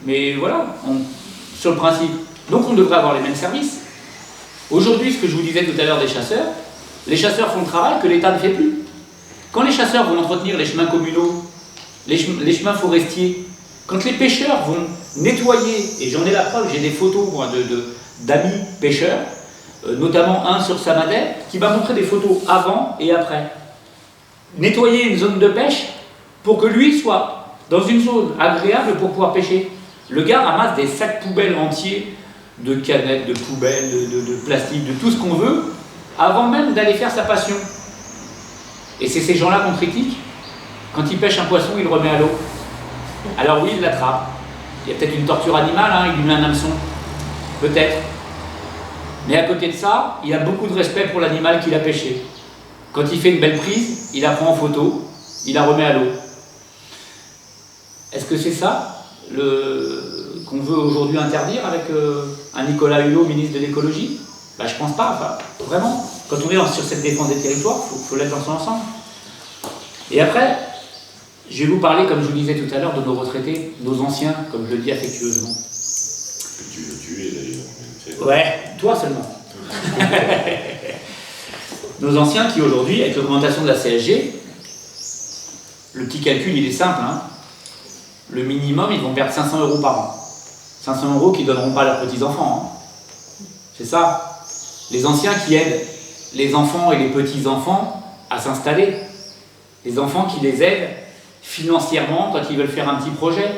Mais voilà, sur le principe. Donc on devrait avoir les mêmes services. Aujourd'hui, ce que je vous disais tout à l'heure des chasseurs, les chasseurs font le travail que l'État ne fait plus. Quand les chasseurs vont entretenir les chemins communaux, les chemins forestiers, quand les pêcheurs vont nettoyer, et j'en ai la preuve, j'ai des photos d'amis pêcheurs, notamment un sur Samadès, qui m'a montré des photos avant et après. Nettoyer une zone de pêche pour que lui soit dans une zone agréable pour pouvoir pêcher. Le gars ramasse des sacs poubelles entiers de canettes, de poubelles, de plastique, de tout ce qu'on veut, avant même d'aller faire sa passion. Et c'est ces gens-là qu'on critique. Quand il pêche un poisson, il le remet à l'eau. Alors oui, il l'attrape. Il y a peut-être une torture animale, il lui met un hameçon. Peut-être. Mais à côté de ça, il a beaucoup de respect pour l'animal qu'il a pêché. Quand il fait une belle prise, il la prend en photo, il la remet à l'eau. Est-ce que c'est ça qu'on veut aujourd'hui interdire avec un Nicolas Hulot, ministre de l'écologie? Je pense pas, vraiment. Quand on est sur cette défense des territoires, il faut l'être dans son ensemble. Et après, Je vais vous parler, comme je vous disais tout à l'heure, de nos retraités, nos anciens, comme je le dis affectueusement. Que tu veux tuer d'ailleurs. Ouais, toi seulement. Nos anciens qui aujourd'hui, avec l'augmentation de la CSG, le petit calcul il est simple, hein. Le minimum ils vont perdre 500 € par an. 500 € qu'ils ne donneront pas à leurs petits-enfants. Hein. C'est ça. Les anciens qui aident les enfants et les petits-enfants à s'installer. Les enfants qui les aident financièrement quand ils veulent faire un petit projet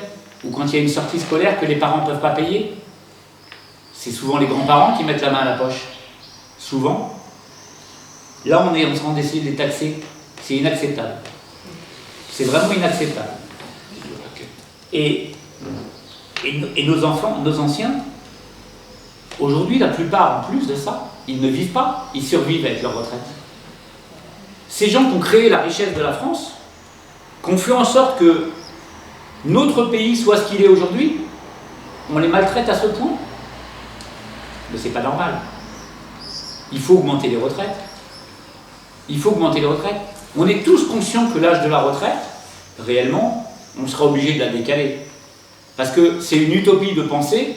ou quand il y a une sortie scolaire que les parents ne peuvent pas payer. C'est souvent les grands-parents qui mettent la main à la poche. Souvent. Là, on est en train d'essayer de les taxer. C'est inacceptable. C'est vraiment inacceptable. Et nos enfants, nos anciens, aujourd'hui, la plupart, en plus de ça, ils ne vivent pas, ils survivent avec leur retraite. Ces gens qui ont créé la richesse de la France, qui ont fait en sorte que notre pays soit ce qu'il est aujourd'hui, on les maltraite à ce point. Mais c'est pas normal. Il faut augmenter les retraites. Il faut augmenter les retraites. On est tous conscients que l'âge de la retraite, réellement, on sera obligé de la décaler. Parce que c'est une utopie de penser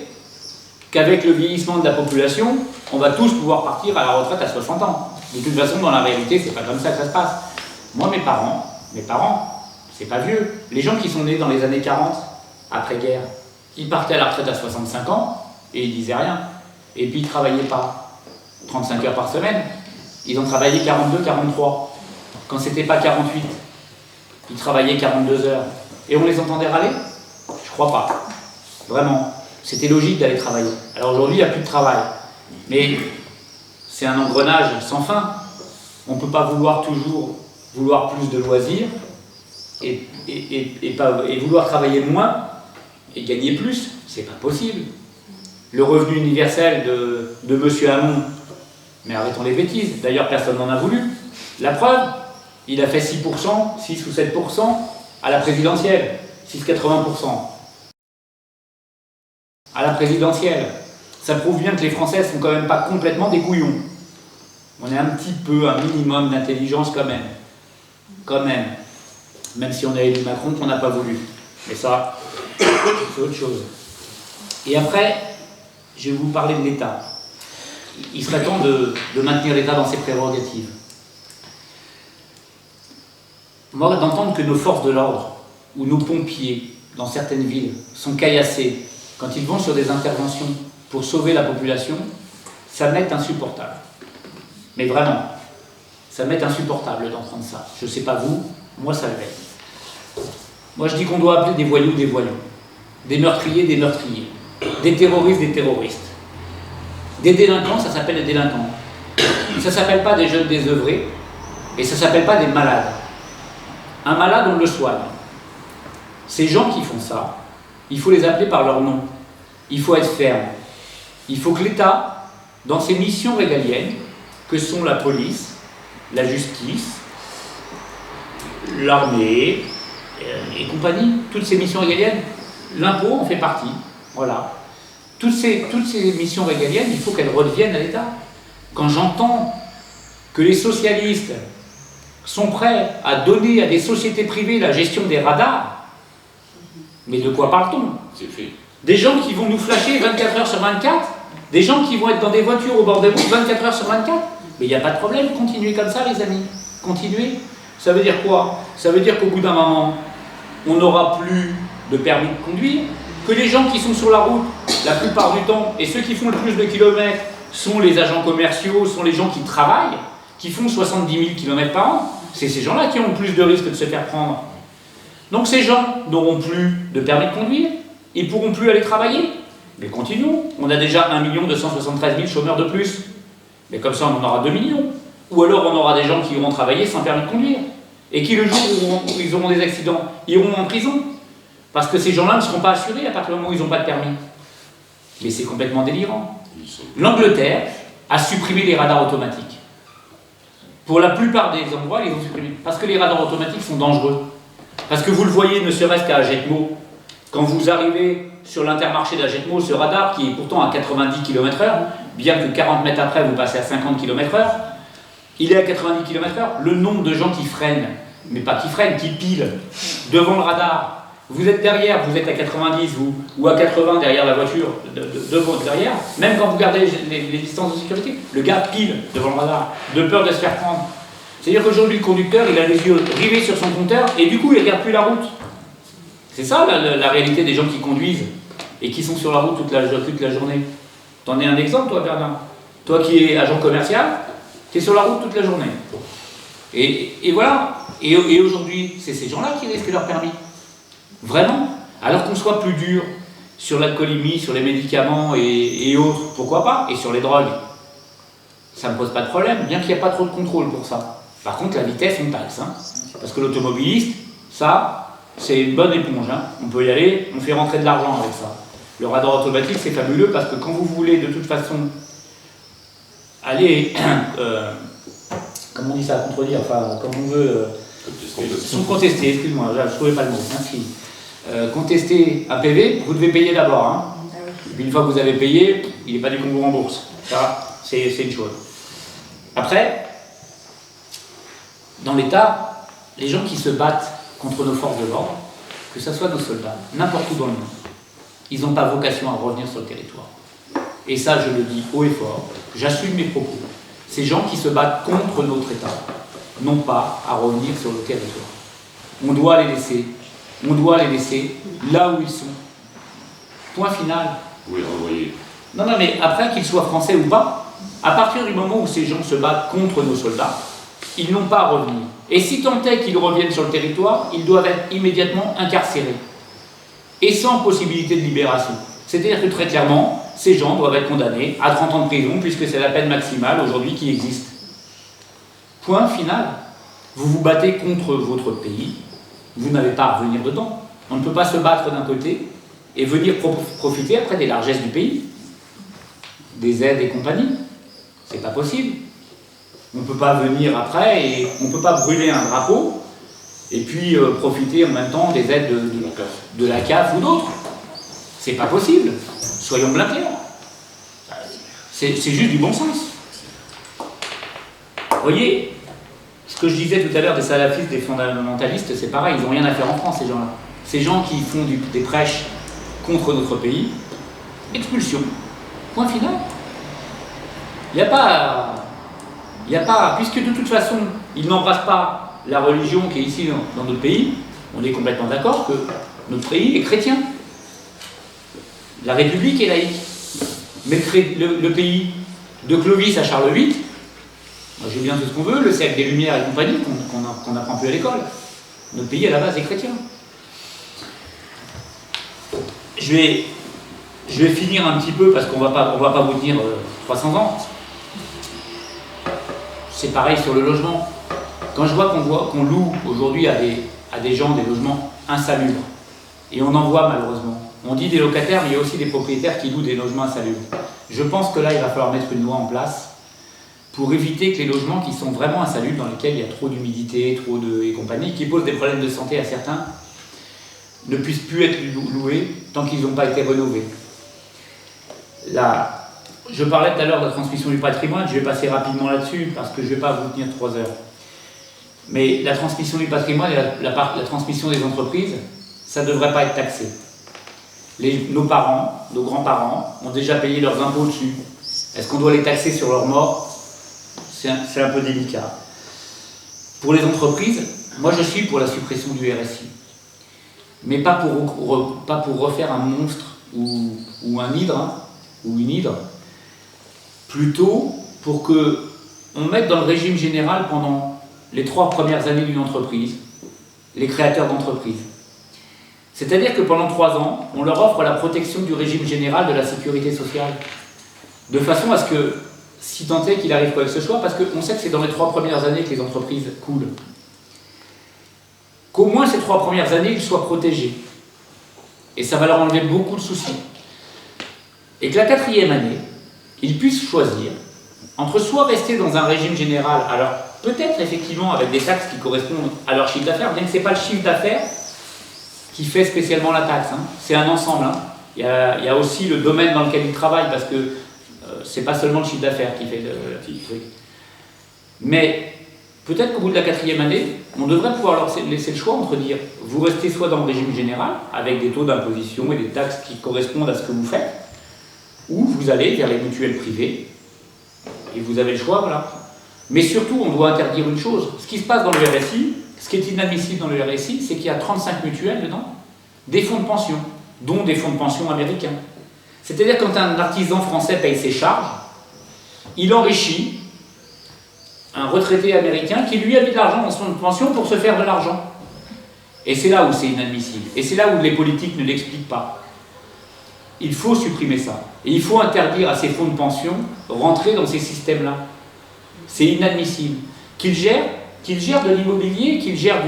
qu'avec le vieillissement de la population, on va tous pouvoir partir à la retraite à 60 ans. De toute façon, dans la réalité, c'est pas comme ça que ça se passe. Moi, mes parents, c'est pas vieux. Les gens qui sont nés dans les années 40, après-guerre, ils partaient à la retraite à 65 ans et ils disaient rien. Et puis ils travaillaient pas 35 heures par semaine. Ils ont travaillé 42, 43. Quand c'était pas 48, ils travaillaient 42 heures. Et on les entendait râler? Je crois pas. Vraiment. C'était logique d'aller travailler. Alors aujourd'hui, il n'y a plus de travail. Mais c'est un engrenage sans fin. On ne peut pas toujours vouloir plus de loisirs et vouloir travailler moins et gagner plus. C'est pas possible. Le revenu universel de M. Hamon, mais arrêtons les bêtises. D'ailleurs, personne n'en a voulu. La preuve, il a fait 6% ou 7% à la présidentielle. 6,80%. À la présidentielle. Ça prouve bien que les Français sont quand même pas complètement des couillons. On a un petit peu, un minimum d'intelligence quand même. Quand même. Même si on a élu Macron qu'on n'a pas voulu. Mais ça, c'est autre chose. Et après, je vais vous parler de l'État. Il serait temps de maintenir l'État dans ses prérogatives. Moi, d'entendre que nos forces de l'ordre ou nos pompiers, dans certaines villes, sont caillassés quand ils vont sur des interventions pour sauver la population, ça m'est insupportable. Mais vraiment, ça m'est insupportable d'entendre ça. Je ne sais pas vous, moi ça l'est. Moi je dis qu'on doit appeler des voyous, des meurtriers, des terroristes, des terroristes. Des délinquants, ça s'appelle des délinquants. Ça ne s'appelle pas des jeunes désœuvrés, et ça ne s'appelle pas des malades. Un malade, on le soigne. Ces gens qui font ça, il faut les appeler par leur nom. Il faut être ferme. Il faut que l'État, dans ses missions régaliennes, que sont la police, la justice, l'armée et compagnie, toutes ces missions régaliennes, l'impôt en fait partie. Voilà. Toutes ces missions régaliennes, il faut qu'elles reviennent à l'État. Quand j'entends que les socialistes sont prêts à donner à des sociétés privées la gestion des radars, mais de quoi parle-t-on? C'est fait. Des gens qui vont nous flasher 24 heures sur 24, des gens qui vont être dans des voitures au bord des routes 24 heures sur 24. Mais il n'y a pas de problème, continuez comme ça les amis, continuez. Ça veut dire quoi? Ça veut dire qu'au bout d'un moment, on n'aura plus de permis de conduire, que les gens qui sont sur la route, la plupart du temps, et ceux qui font le plus de kilomètres, sont les agents commerciaux, sont les gens qui travaillent, qui font 70 000 km par an. C'est ces gens-là qui ont le plus de risques de se faire prendre. Donc ces gens n'auront plus de permis de conduire, ils ne pourront plus aller travailler. Mais continuons, on a déjà 1 273 000 chômeurs de plus. Mais comme ça, on en aura 2 millions. Ou alors on aura des gens qui iront travailler sans permis de conduire. Et qui, le jour où ils auront des accidents, iront en prison. Parce que ces gens-là ne seront pas assurés à partir du moment où ils n'ont pas de permis. Mais c'est complètement délirant. L'Angleterre a supprimé les radars automatiques. Pour la plupart des endroits, ils ont supprimé. Parce que les radars automatiques sont dangereux. Parce que vous le voyez, ne serait-ce qu'à Jetmo, quand vous arrivez sur l'intermarché d'Agetmo, ce radar qui est pourtant à 90 km/h, bien que 40 mètres après vous passez à 50 km/h, il est à 90 km/h, le nombre de gens qui freinent mais pas qui freine, qui pile devant le radar. Vous êtes derrière, vous êtes à 90 ou à 80 derrière la voiture, derrière, même quand vous gardez les distances de sécurité, le gars pile devant le radar, de peur de se faire prendre. C'est-à-dire qu'aujourd'hui, le conducteur, il a les yeux rivés sur son compteur et du coup, il ne regarde plus la route. C'est ça la réalité des gens qui conduisent et qui sont sur la route toute la journée. T'en es un exemple, toi, Bernard? Toi qui es agent commercial, tu es sur la route toute la journée. Et voilà. Et aujourd'hui, c'est ces gens-là qui risquent leur permis. Vraiment. Alors qu'on soit plus dur sur l'alcoolémie, sur les médicaments et autres, pourquoi pas? Et sur les drogues. Ça ne me pose pas de problème, bien qu'il n'y ait pas trop de contrôle pour ça. Par contre, la vitesse, on taxe. Hein. Parce que l'automobiliste, ça, c'est une bonne éponge. Hein. On peut y aller, on fait rentrer de l'argent avec ça. Le radar automatique, c'est fabuleux parce que quand vous voulez, de toute façon, aller... comment on dit ça? Contredire, enfin, comme on veut... contester, excuse-moi, je ne trouvais pas le mot, merci. Contester un PV, vous devez payer d'abord. Hein. Et puis une fois que vous avez payé, il n'est pas du qu'on vous rembourse. Ça, c'est une chose. Après, dans l'État, les gens qui se battent contre nos forces de l'ordre, que ce soit nos soldats, n'importe où dans le monde, ils n'ont pas vocation à revenir sur le territoire. Et ça, je le dis haut et fort, j'assume mes propos. Ces gens qui se battent contre notre État n'ont pas à revenir sur le territoire. On doit les laisser là où ils sont. Point final. Oui, envoyez. Non, mais après, qu'ils soient français ou pas, à partir du moment où ces gens se battent contre nos soldats, ils n'ont pas à revenir. Et si tant est qu'ils reviennent sur le territoire, ils doivent être immédiatement incarcérés. Et sans possibilité de libération. C'est-à-dire que très clairement, ces gens doivent être condamnés à 30 ans de prison, puisque c'est la peine maximale aujourd'hui qui existe. Point final. Vous vous battez contre votre pays, vous n'avez pas à revenir dedans. On ne peut pas se battre d'un côté et venir profiter après des largesses du pays, des aides et compagnie. C'est pas possible. On ne peut pas venir après et on ne peut pas brûler un drapeau et puis profiter en même temps des aides de la CAF ou d'autres. C'est pas possible. Soyons bien clairs. C'est juste du bon sens. Vous voyez, ce que je disais tout à l'heure des salafistes, des fondamentalistes, c'est pareil, ils n'ont rien à faire en France, ces gens-là. Ces gens qui font des prêches contre notre pays, expulsion. Point final. Il n'y a pas, puisque de toute façon, ils n'embrassent pas la religion qui est ici dans notre pays, on est complètement d'accord que notre pays est chrétien. La République est laïque. Mais le pays de Clovis à Charles VIII, j'ai bien tout ce qu'on veut, le siècle des Lumières et compagnie, qu'on n'apprend plus à l'école. Notre pays, à la base, est chrétien. Je vais finir un petit peu, parce qu'on va pas vous tenir 300 ans. C'est pareil sur le logement. Quand je vois qu'on loue aujourd'hui à des gens des logements insalubres, et on en voit malheureusement, on dit des locataires, mais il y a aussi des propriétaires qui louent des logements insalubres. Je pense que là, il va falloir mettre une loi en place pour éviter que les logements qui sont vraiment insalubres, dans lesquels il y a trop d'humidité, et compagnie, qui posent des problèmes de santé à certains, ne puissent plus être loués tant qu'ils n'ont pas été rénovés. Là, je parlais tout à l'heure de la transmission du patrimoine, je vais passer rapidement là-dessus, parce que je ne vais pas vous tenir 3 heures. Mais la transmission du patrimoine et la transmission des entreprises, ça ne devrait pas être taxé. Nos parents, nos grands-parents ont déjà payé leurs impôts dessus. Est-ce qu'on doit les taxer sur leur mort? C'est un peu délicat. Pour les entreprises, moi je suis pour la suppression du RSI. Mais pas pour refaire un monstre ou un hydre, ou une hydre. Plutôt pour qu'on mette dans le régime général pendant les 3 premières années d'une entreprise, les créateurs d'entreprise. C'est-à-dire que pendant 3 ans, on leur offre la protection du régime général de la sécurité sociale. De façon à ce que, si tant est qu'il arrive quoi que ce soit, parce qu'on sait que c'est dans les 3 premières années que les entreprises coulent, qu'au moins ces 3 premières années, ils soient protégés. Et ça va leur enlever beaucoup de soucis. Et que la 4e année, ils puissent choisir entre soit rester dans un régime général, alors peut-être effectivement avec des taxes qui correspondent à leur chiffre d'affaires, bien que ce n'est pas le chiffre d'affaires qui fait spécialement la taxe, hein. C'est un ensemble. Hein. Il y a aussi le domaine dans lequel ils travaillent, parce que c'est pas seulement le chiffre d'affaires qui fait le truc. Mais Peut-être qu'au bout de la 4e année, on devrait pouvoir leur laisser le choix entre dire vous restez soit dans le régime général, avec des taux d'imposition et des taxes qui correspondent à ce que vous faites, ou vous allez vers les mutuelles privées, et vous avez le choix, voilà. Mais surtout, on doit interdire une chose. Ce qui se passe dans le RSI, ce qui est inadmissible dans le RSI, c'est qu'il y a 35 mutuelles dedans, des fonds de pension, dont des fonds de pension américains. C'est-à-dire quand un artisan français paye ses charges, il enrichit un retraité américain qui lui a mis de l'argent dans son pension pour se faire de l'argent. Et c'est là où c'est inadmissible. Et c'est là où les politiques ne l'expliquent pas. Il faut supprimer ça. Et il faut interdire à ces fonds de pension rentrer dans ces systèmes-là. C'est inadmissible. Qu'ils gèrent de l'immobilier, qu'ils gèrent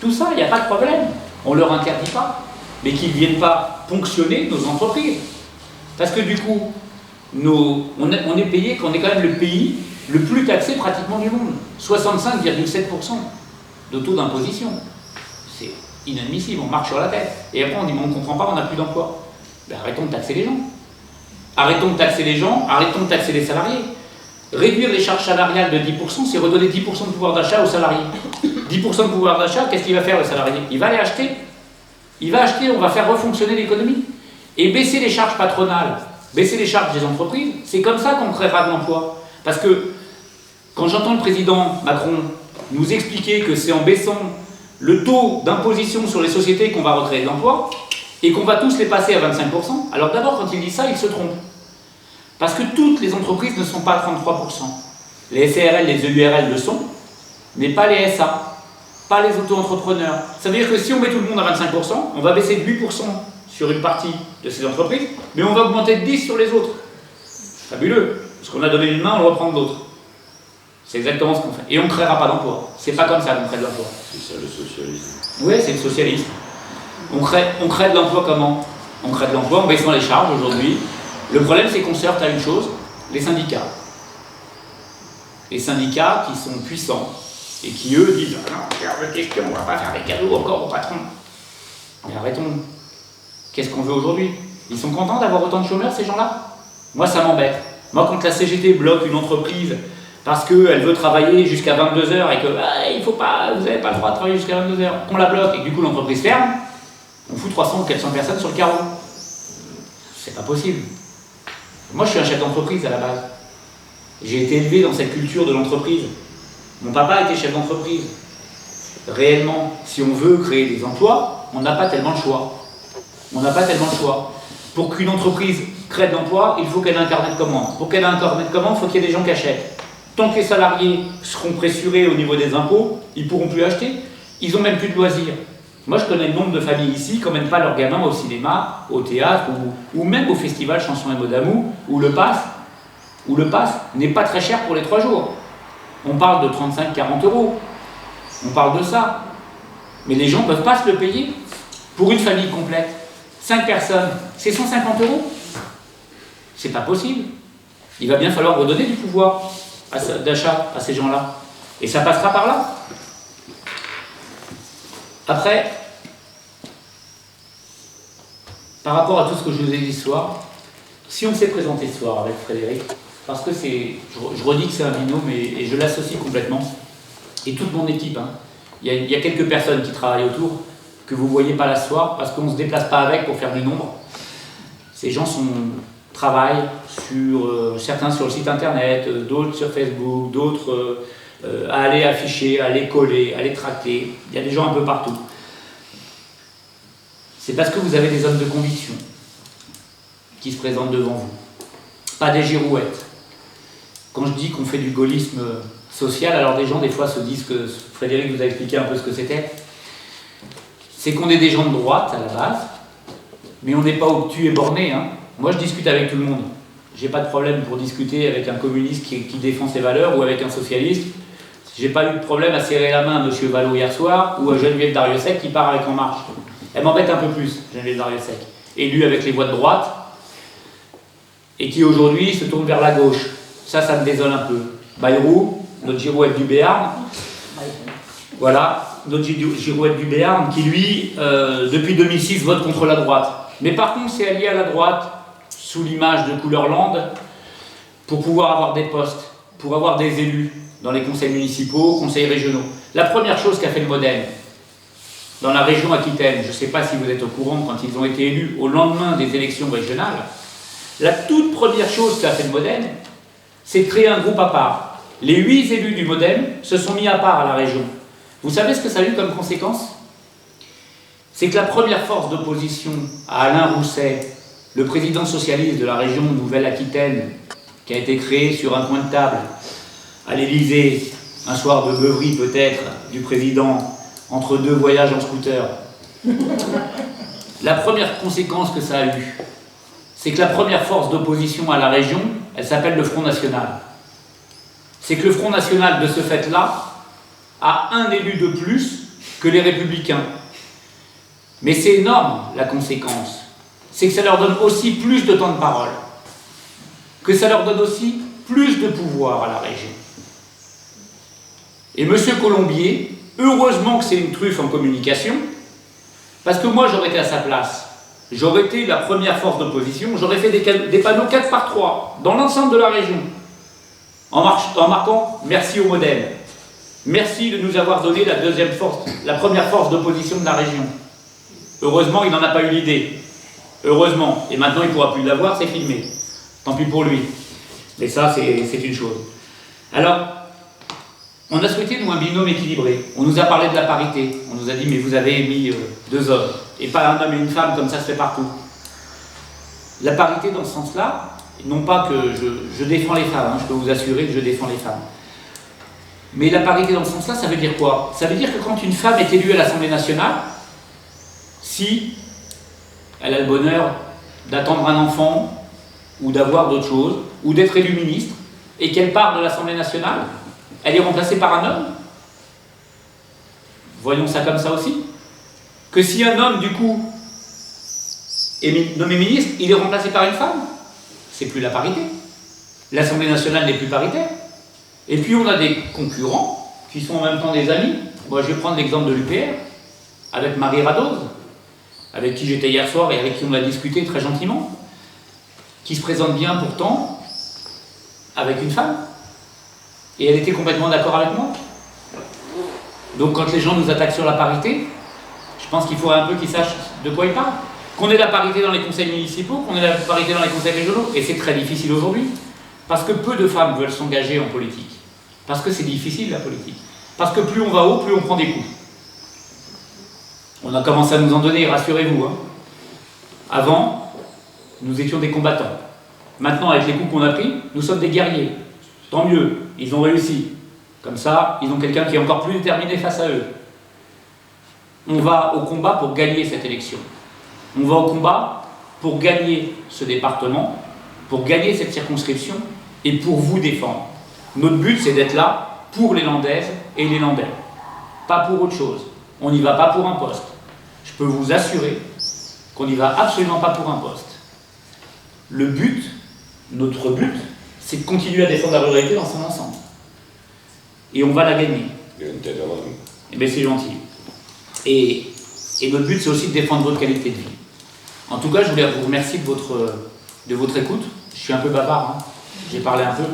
tout ça, il n'y a pas de problème. On ne leur interdit pas. Mais qu'ils ne viennent pas ponctionner nos entreprises. Parce que du coup, on est payé, qu'on est quand même le pays le plus taxé pratiquement du monde. 65,7% de taux d'imposition. C'est inadmissible, on marche sur la tête. Et après on dit, on ne comprend pas, on n'a plus d'emploi. Ben, arrêtons de taxer les gens. Arrêtons de taxer les gens, arrêtons de taxer les salariés. Réduire les charges salariales de 10%, c'est redonner 10% de pouvoir d'achat aux salariés. 10% de pouvoir d'achat, qu'est-ce qu'il va faire le salarié? Il va aller acheter. Il va acheter, on va faire refonctionner l'économie. Et baisser les charges patronales, baisser les charges des entreprises, c'est comme ça qu'on créera de l'emploi. Parce que quand j'entends le président Macron nous expliquer que c'est en baissant le taux d'imposition sur les sociétés qu'on va recréer de l'emploi, et qu'on va tous les passer à 25%, alors d'abord quand il dit ça, il se trompe. Parce que toutes les entreprises ne sont pas à 33%. Les SARL, les EURL le sont, mais pas les SA, pas les auto-entrepreneurs. Ça veut dire que si on met tout le monde à 25%, on va baisser de 8% sur une partie de ces entreprises, mais on va augmenter de 10% sur les autres. Fabuleux, parce qu'on a donné une main, on reprend de l'autre. C'est exactement ce qu'on fait. Et on ne créera pas d'emploi. C'est pas comme ça qu'on crée de l'emploi. C'est ça le socialisme. Oui, c'est le socialisme. On crée de l'emploi comment? On crée de l'emploi en baissant les charges aujourd'hui. Le problème, c'est qu'on se heurte à une chose, les syndicats. Les syndicats qui sont puissants et qui, eux, disent « Ah non, regarde, question, on va pas faire des cadeaux encore au patron. » Mais arrêtons. Qu'est-ce qu'on veut aujourd'hui? Ils sont contents d'avoir autant de chômeurs, ces gens-là? Moi, ça m'embête. Moi, quand la CGT bloque une entreprise parce qu'elle veut travailler jusqu'à 22h et que il faut pas, vous n'avez pas le droit de travailler jusqu'à 22h, on la bloque et que du coup l'entreprise ferme, on fout 300 ou 400 personnes sur le carreau. C'est pas possible. Moi, je suis un chef d'entreprise à la base. J'ai été élevé dans cette culture de l'entreprise. Mon papa était chef d'entreprise. Réellement, si on veut créer des emplois, on n'a pas tellement le choix. On n'a pas tellement le choix. Pour qu'une entreprise crée de l'emploi, il faut qu'elle ait un carnet de commandes. Pour qu'elle ait un carnet de commandes, il faut qu'il y ait des gens qui achètent. Tant que les salariés seront pressurés au niveau des impôts, ils ne pourront plus acheter. Ils n'ont même plus de loisirs. Moi, je connais le nombre de familles ici qui n'emmènent pas leurs gamins au cinéma, au théâtre ou même au festival Chansons et mots d'amour, où le pass n'est pas très cher pour les 3 jours. On parle de 35-40 €. On parle de ça. Mais les gens ne peuvent pas se le payer. Pour une famille complète, 5 personnes, c'est 150 €. C'est pas possible. Il va bien falloir redonner du pouvoir d'achat à ces gens-là. Et ça passera par là. Après, par rapport à tout ce que je vous ai dit ce soir, si on s'est présenté ce soir avec Frédéric, parce que je redis que c'est un binôme et je l'associe complètement, et toute mon équipe, hein. Il y a quelques personnes qui travaillent autour, que vous ne voyez pas là ce soir, parce qu'on ne se déplace pas avec pour faire du nombre. Ces gens travaillent certains sur le site internet, d'autres sur Facebook, d'autres à aller afficher, à aller coller, à aller tracter. Il y a des gens un peu partout. C'est parce que vous avez des hommes de conviction qui se présentent devant vous. Pas des girouettes. Quand je dis qu'on fait du gaullisme social, alors des gens des fois se disent que Frédéric vous a expliqué un peu ce que c'était. C'est qu'on est des gens de droite à la base, mais on n'est pas obtus et bornés. Hein. Moi je discute avec tout le monde. J'ai pas de problème pour discuter avec un communiste qui défend ses valeurs ou avec un socialiste. J'ai pas eu de problème à serrer la main à M. Vallot hier soir ou à Geneviève Darrieussecq qui part avec En Marche. Elle m'embête un peu plus, Geneviève Darrieussecq, élue avec les voix de droite et qui aujourd'hui se tourne vers la gauche. Ça me désole un peu. Bayrou, notre girouette du Béarn, voilà, notre girouette du Béarn qui lui, depuis 2006, vote contre la droite. Mais par contre, c'est allié à la droite, sous l'image de Couleur Land, pour pouvoir avoir des postes. pour avoir des élus dans les conseils municipaux, conseils régionaux. La première chose qu'a fait le MoDem dans la région Aquitaine, je ne sais pas si vous êtes au courant, quand ils ont été élus au lendemain des élections régionales, la toute première chose qu'a fait le MoDem, c'est de créer un groupe à part. Les 8 élus du MoDem se sont mis à part à la région. Vous savez ce que ça a eu comme conséquence? C'est que la première force d'opposition à Alain Rousset, le président socialiste de la région Nouvelle-Aquitaine, qui a été créé sur un coin de table à l'Élysée, un soir de beuverie peut-être, du président, entre 2 voyages en scooter. La première conséquence que ça a eu, c'est que la première force d'opposition à la région, elle s'appelle le Front National. C'est que le Front National, de ce fait-là, a un élu de plus que les Républicains. Mais c'est énorme, la conséquence. C'est que ça leur donne aussi plus de temps de parole. Que ça leur donne aussi plus de pouvoir à la région. Et M. Colombier, heureusement que c'est une truffe en communication, parce que moi j'aurais été à sa place, j'aurais été la première force d'opposition, j'aurais fait des panneaux 4 par 3 dans l'ensemble de la région, en marquant « Merci au MoDem ». Merci de nous avoir donné la première force d'opposition de la région. Heureusement, il n'en a pas eu l'idée. Heureusement. Et maintenant, il ne pourra plus l'avoir, c'est filmé. Tant pis pour lui. Mais ça, c'est une chose. Alors, on a souhaité, nous, un binôme équilibré. On nous a parlé de la parité. On nous a dit, mais vous avez mis 2 hommes. Et pas un homme et une femme, comme ça se fait partout. La parité, dans ce sens-là, non pas que je défends les femmes, hein, je peux vous assurer que je défends les femmes. Mais la parité dans ce sens-là, ça veut dire quoi? Ça veut dire que quand une femme est élue à l'Assemblée nationale, si elle a le bonheur d'attendre un enfant, ou d'avoir d'autres choses, ou d'être élue ministre, et qu'elle part de l'Assemblée nationale, elle est remplacée par un homme. Voyons ça comme ça aussi. Que si un homme, du coup, est nommé ministre, il est remplacé par une femme. C'est plus la parité. L'Assemblée nationale n'est plus paritaire. Et puis on a des concurrents qui sont en même temps des amis. Moi je vais prendre l'exemple de l'UPR, avec Marie Radoz, avec qui j'étais hier soir et avec qui on a discuté très gentiment, qui se présente bien pourtant avec une femme. Et elle était complètement d'accord avec moi. Donc quand les gens nous attaquent sur la parité, je pense qu'il faut un peu qu'ils sachent de quoi ils parlent. Qu'on ait la parité dans les conseils municipaux, qu'on ait la parité dans les conseils régionaux. Et c'est très difficile aujourd'hui. Parce que peu de femmes veulent s'engager en politique. Parce que c'est difficile la politique. Parce que plus on va haut, plus on prend des coups. On a commencé à nous en donner, rassurez-vous. Hein. Avant, nous étions des combattants. Maintenant, avec les coups qu'on a pris, nous sommes des guerriers. Tant mieux, ils ont réussi. Comme ça, ils ont quelqu'un qui est encore plus déterminé face à eux. On va au combat pour gagner cette élection. On va au combat pour gagner ce département, pour gagner cette circonscription et pour vous défendre. Notre but, c'est d'être là pour les Landaises et les Landais. Pas pour autre chose. On n'y va pas pour un poste. Je peux vous assurer qu'on n'y va absolument pas pour un poste. Le but, notre but, c'est de continuer à défendre la ruralité dans son ensemble. Et on va la gagner. Eh bien, c'est gentil. Et notre but, c'est aussi de défendre votre qualité de vie. En tout cas, je voulais vous remercier de votre écoute. Je suis un peu bavard, hein. J'ai parlé un peu.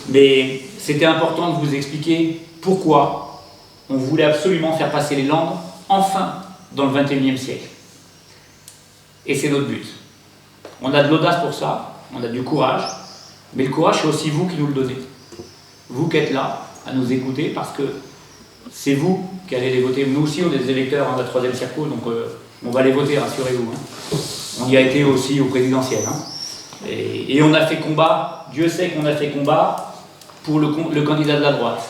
Mais c'était important de vous expliquer pourquoi on voulait absolument faire passer les Landes, enfin, dans le XXIe siècle. Et c'est notre but. On a de l'audace pour ça, on a du courage, mais le courage, c'est aussi vous qui nous le donnez. Vous qui êtes là, à nous écouter, parce que c'est vous qui allez les voter. Nous aussi, on est des électeurs de la 3e circo, donc on va les voter, rassurez-vous. Hein. On y a été aussi au présidentiel. Hein. Et on a fait combat, Dieu sait qu'on a fait combat pour le candidat de la droite.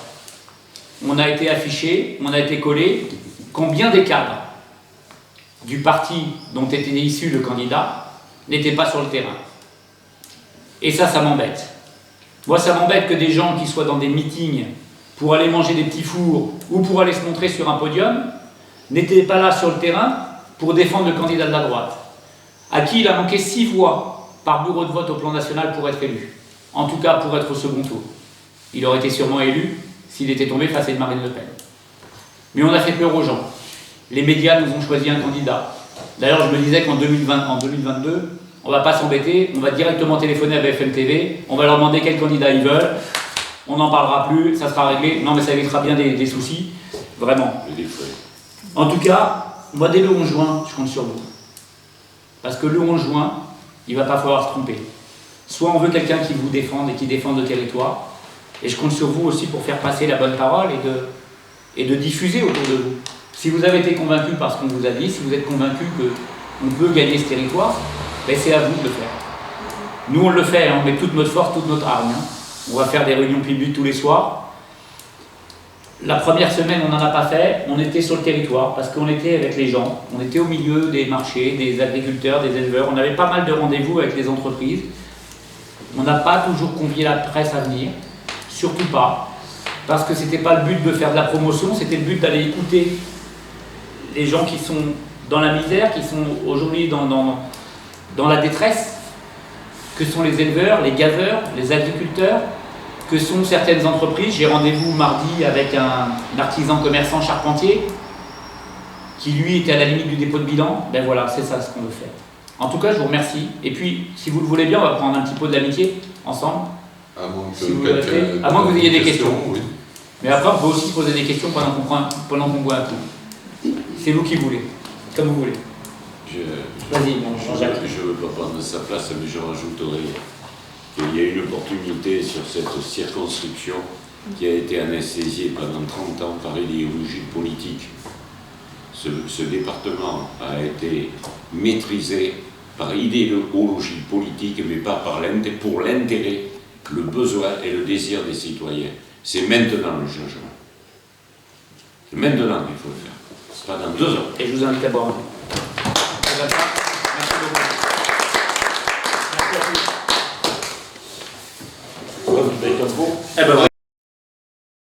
On a été affiché, on a été collé, combien des cadres du parti dont était issu le candidat n'étaient pas sur le terrain. Et ça m'embête. Moi, ça m'embête que des gens qui soient dans des meetings pour aller manger des petits fours ou pour aller se montrer sur un podium n'étaient pas là sur le terrain pour défendre le candidat de la droite, à qui il a manqué 6 voix par bureau de vote au plan national pour être élu. En tout cas, pour être au second tour. Il aurait été sûrement élu s'il était tombé face à une Marine Le Pen. Mais on a fait peur aux gens. Les médias nous ont choisi un candidat. D'ailleurs, je me disais qu'en 2022, on ne va pas s'embêter, on va directement téléphoner à BFM TV, on va leur demander quel candidat ils veulent, on n'en parlera plus, ça sera réglé. Non, mais ça évitera bien des soucis, vraiment. Et des frais. En tout cas, moi, dès le 11 juin, je compte sur vous. Parce que le 11 juin, il ne va pas falloir se tromper. Soit on veut quelqu'un qui vous défende et qui défende le territoire, et je compte sur vous aussi pour faire passer la bonne parole et de diffuser autour de vous. Si vous avez été convaincu par ce qu'on vous a dit, si vous êtes convaincu qu'on peut gagner ce territoire, ben c'est à vous de le faire. Nous, on le fait, hein, on met toute notre force, toute notre hargne. Hein. On va faire des réunions publiques tous les soirs. La première semaine, on n'en a pas fait, on était sur le territoire parce qu'on était avec les gens, on était au milieu des marchés, des agriculteurs, des éleveurs, on avait pas mal de rendez-vous avec les entreprises. On n'a pas toujours convié la presse à venir, surtout pas, parce que c'était pas le but de faire de la promotion, c'était le but d'aller écouter les gens qui sont dans la misère, qui sont aujourd'hui dans la détresse, que sont les éleveurs, les gaveurs, les agriculteurs, que sont certaines entreprises. J'ai rendez-vous mardi avec un artisan commerçant charpentier qui lui était à la limite du dépôt de bilan. Ben voilà, c'est ça ce qu'on veut faire. En tout cas, je vous remercie. Et puis, si vous le voulez bien, on va prendre un petit pot d'amitié ensemble. À moins que, Si vous à moins que vous ayez des questions. Oui. Mais après, on peut aussi poser des questions pendant qu'on boit un coup. C'est vous qui voulez, comme vous voulez. Vas-y, Jean-Jacques. Je ne veux pas prendre sa place, mais je rajouterai qu'il y a une opportunité sur cette circonscription qui a été anesthésiée pendant 30 ans par idéologie politique. Ce département a été maîtrisé par idéologie politique, mais pas pour l'intérêt, le besoin et le désir des citoyens. C'est maintenant le changement. C'est maintenant qu'il faut le faire. C'est pas dans 2 ans. Et je vous invite à boire un coup.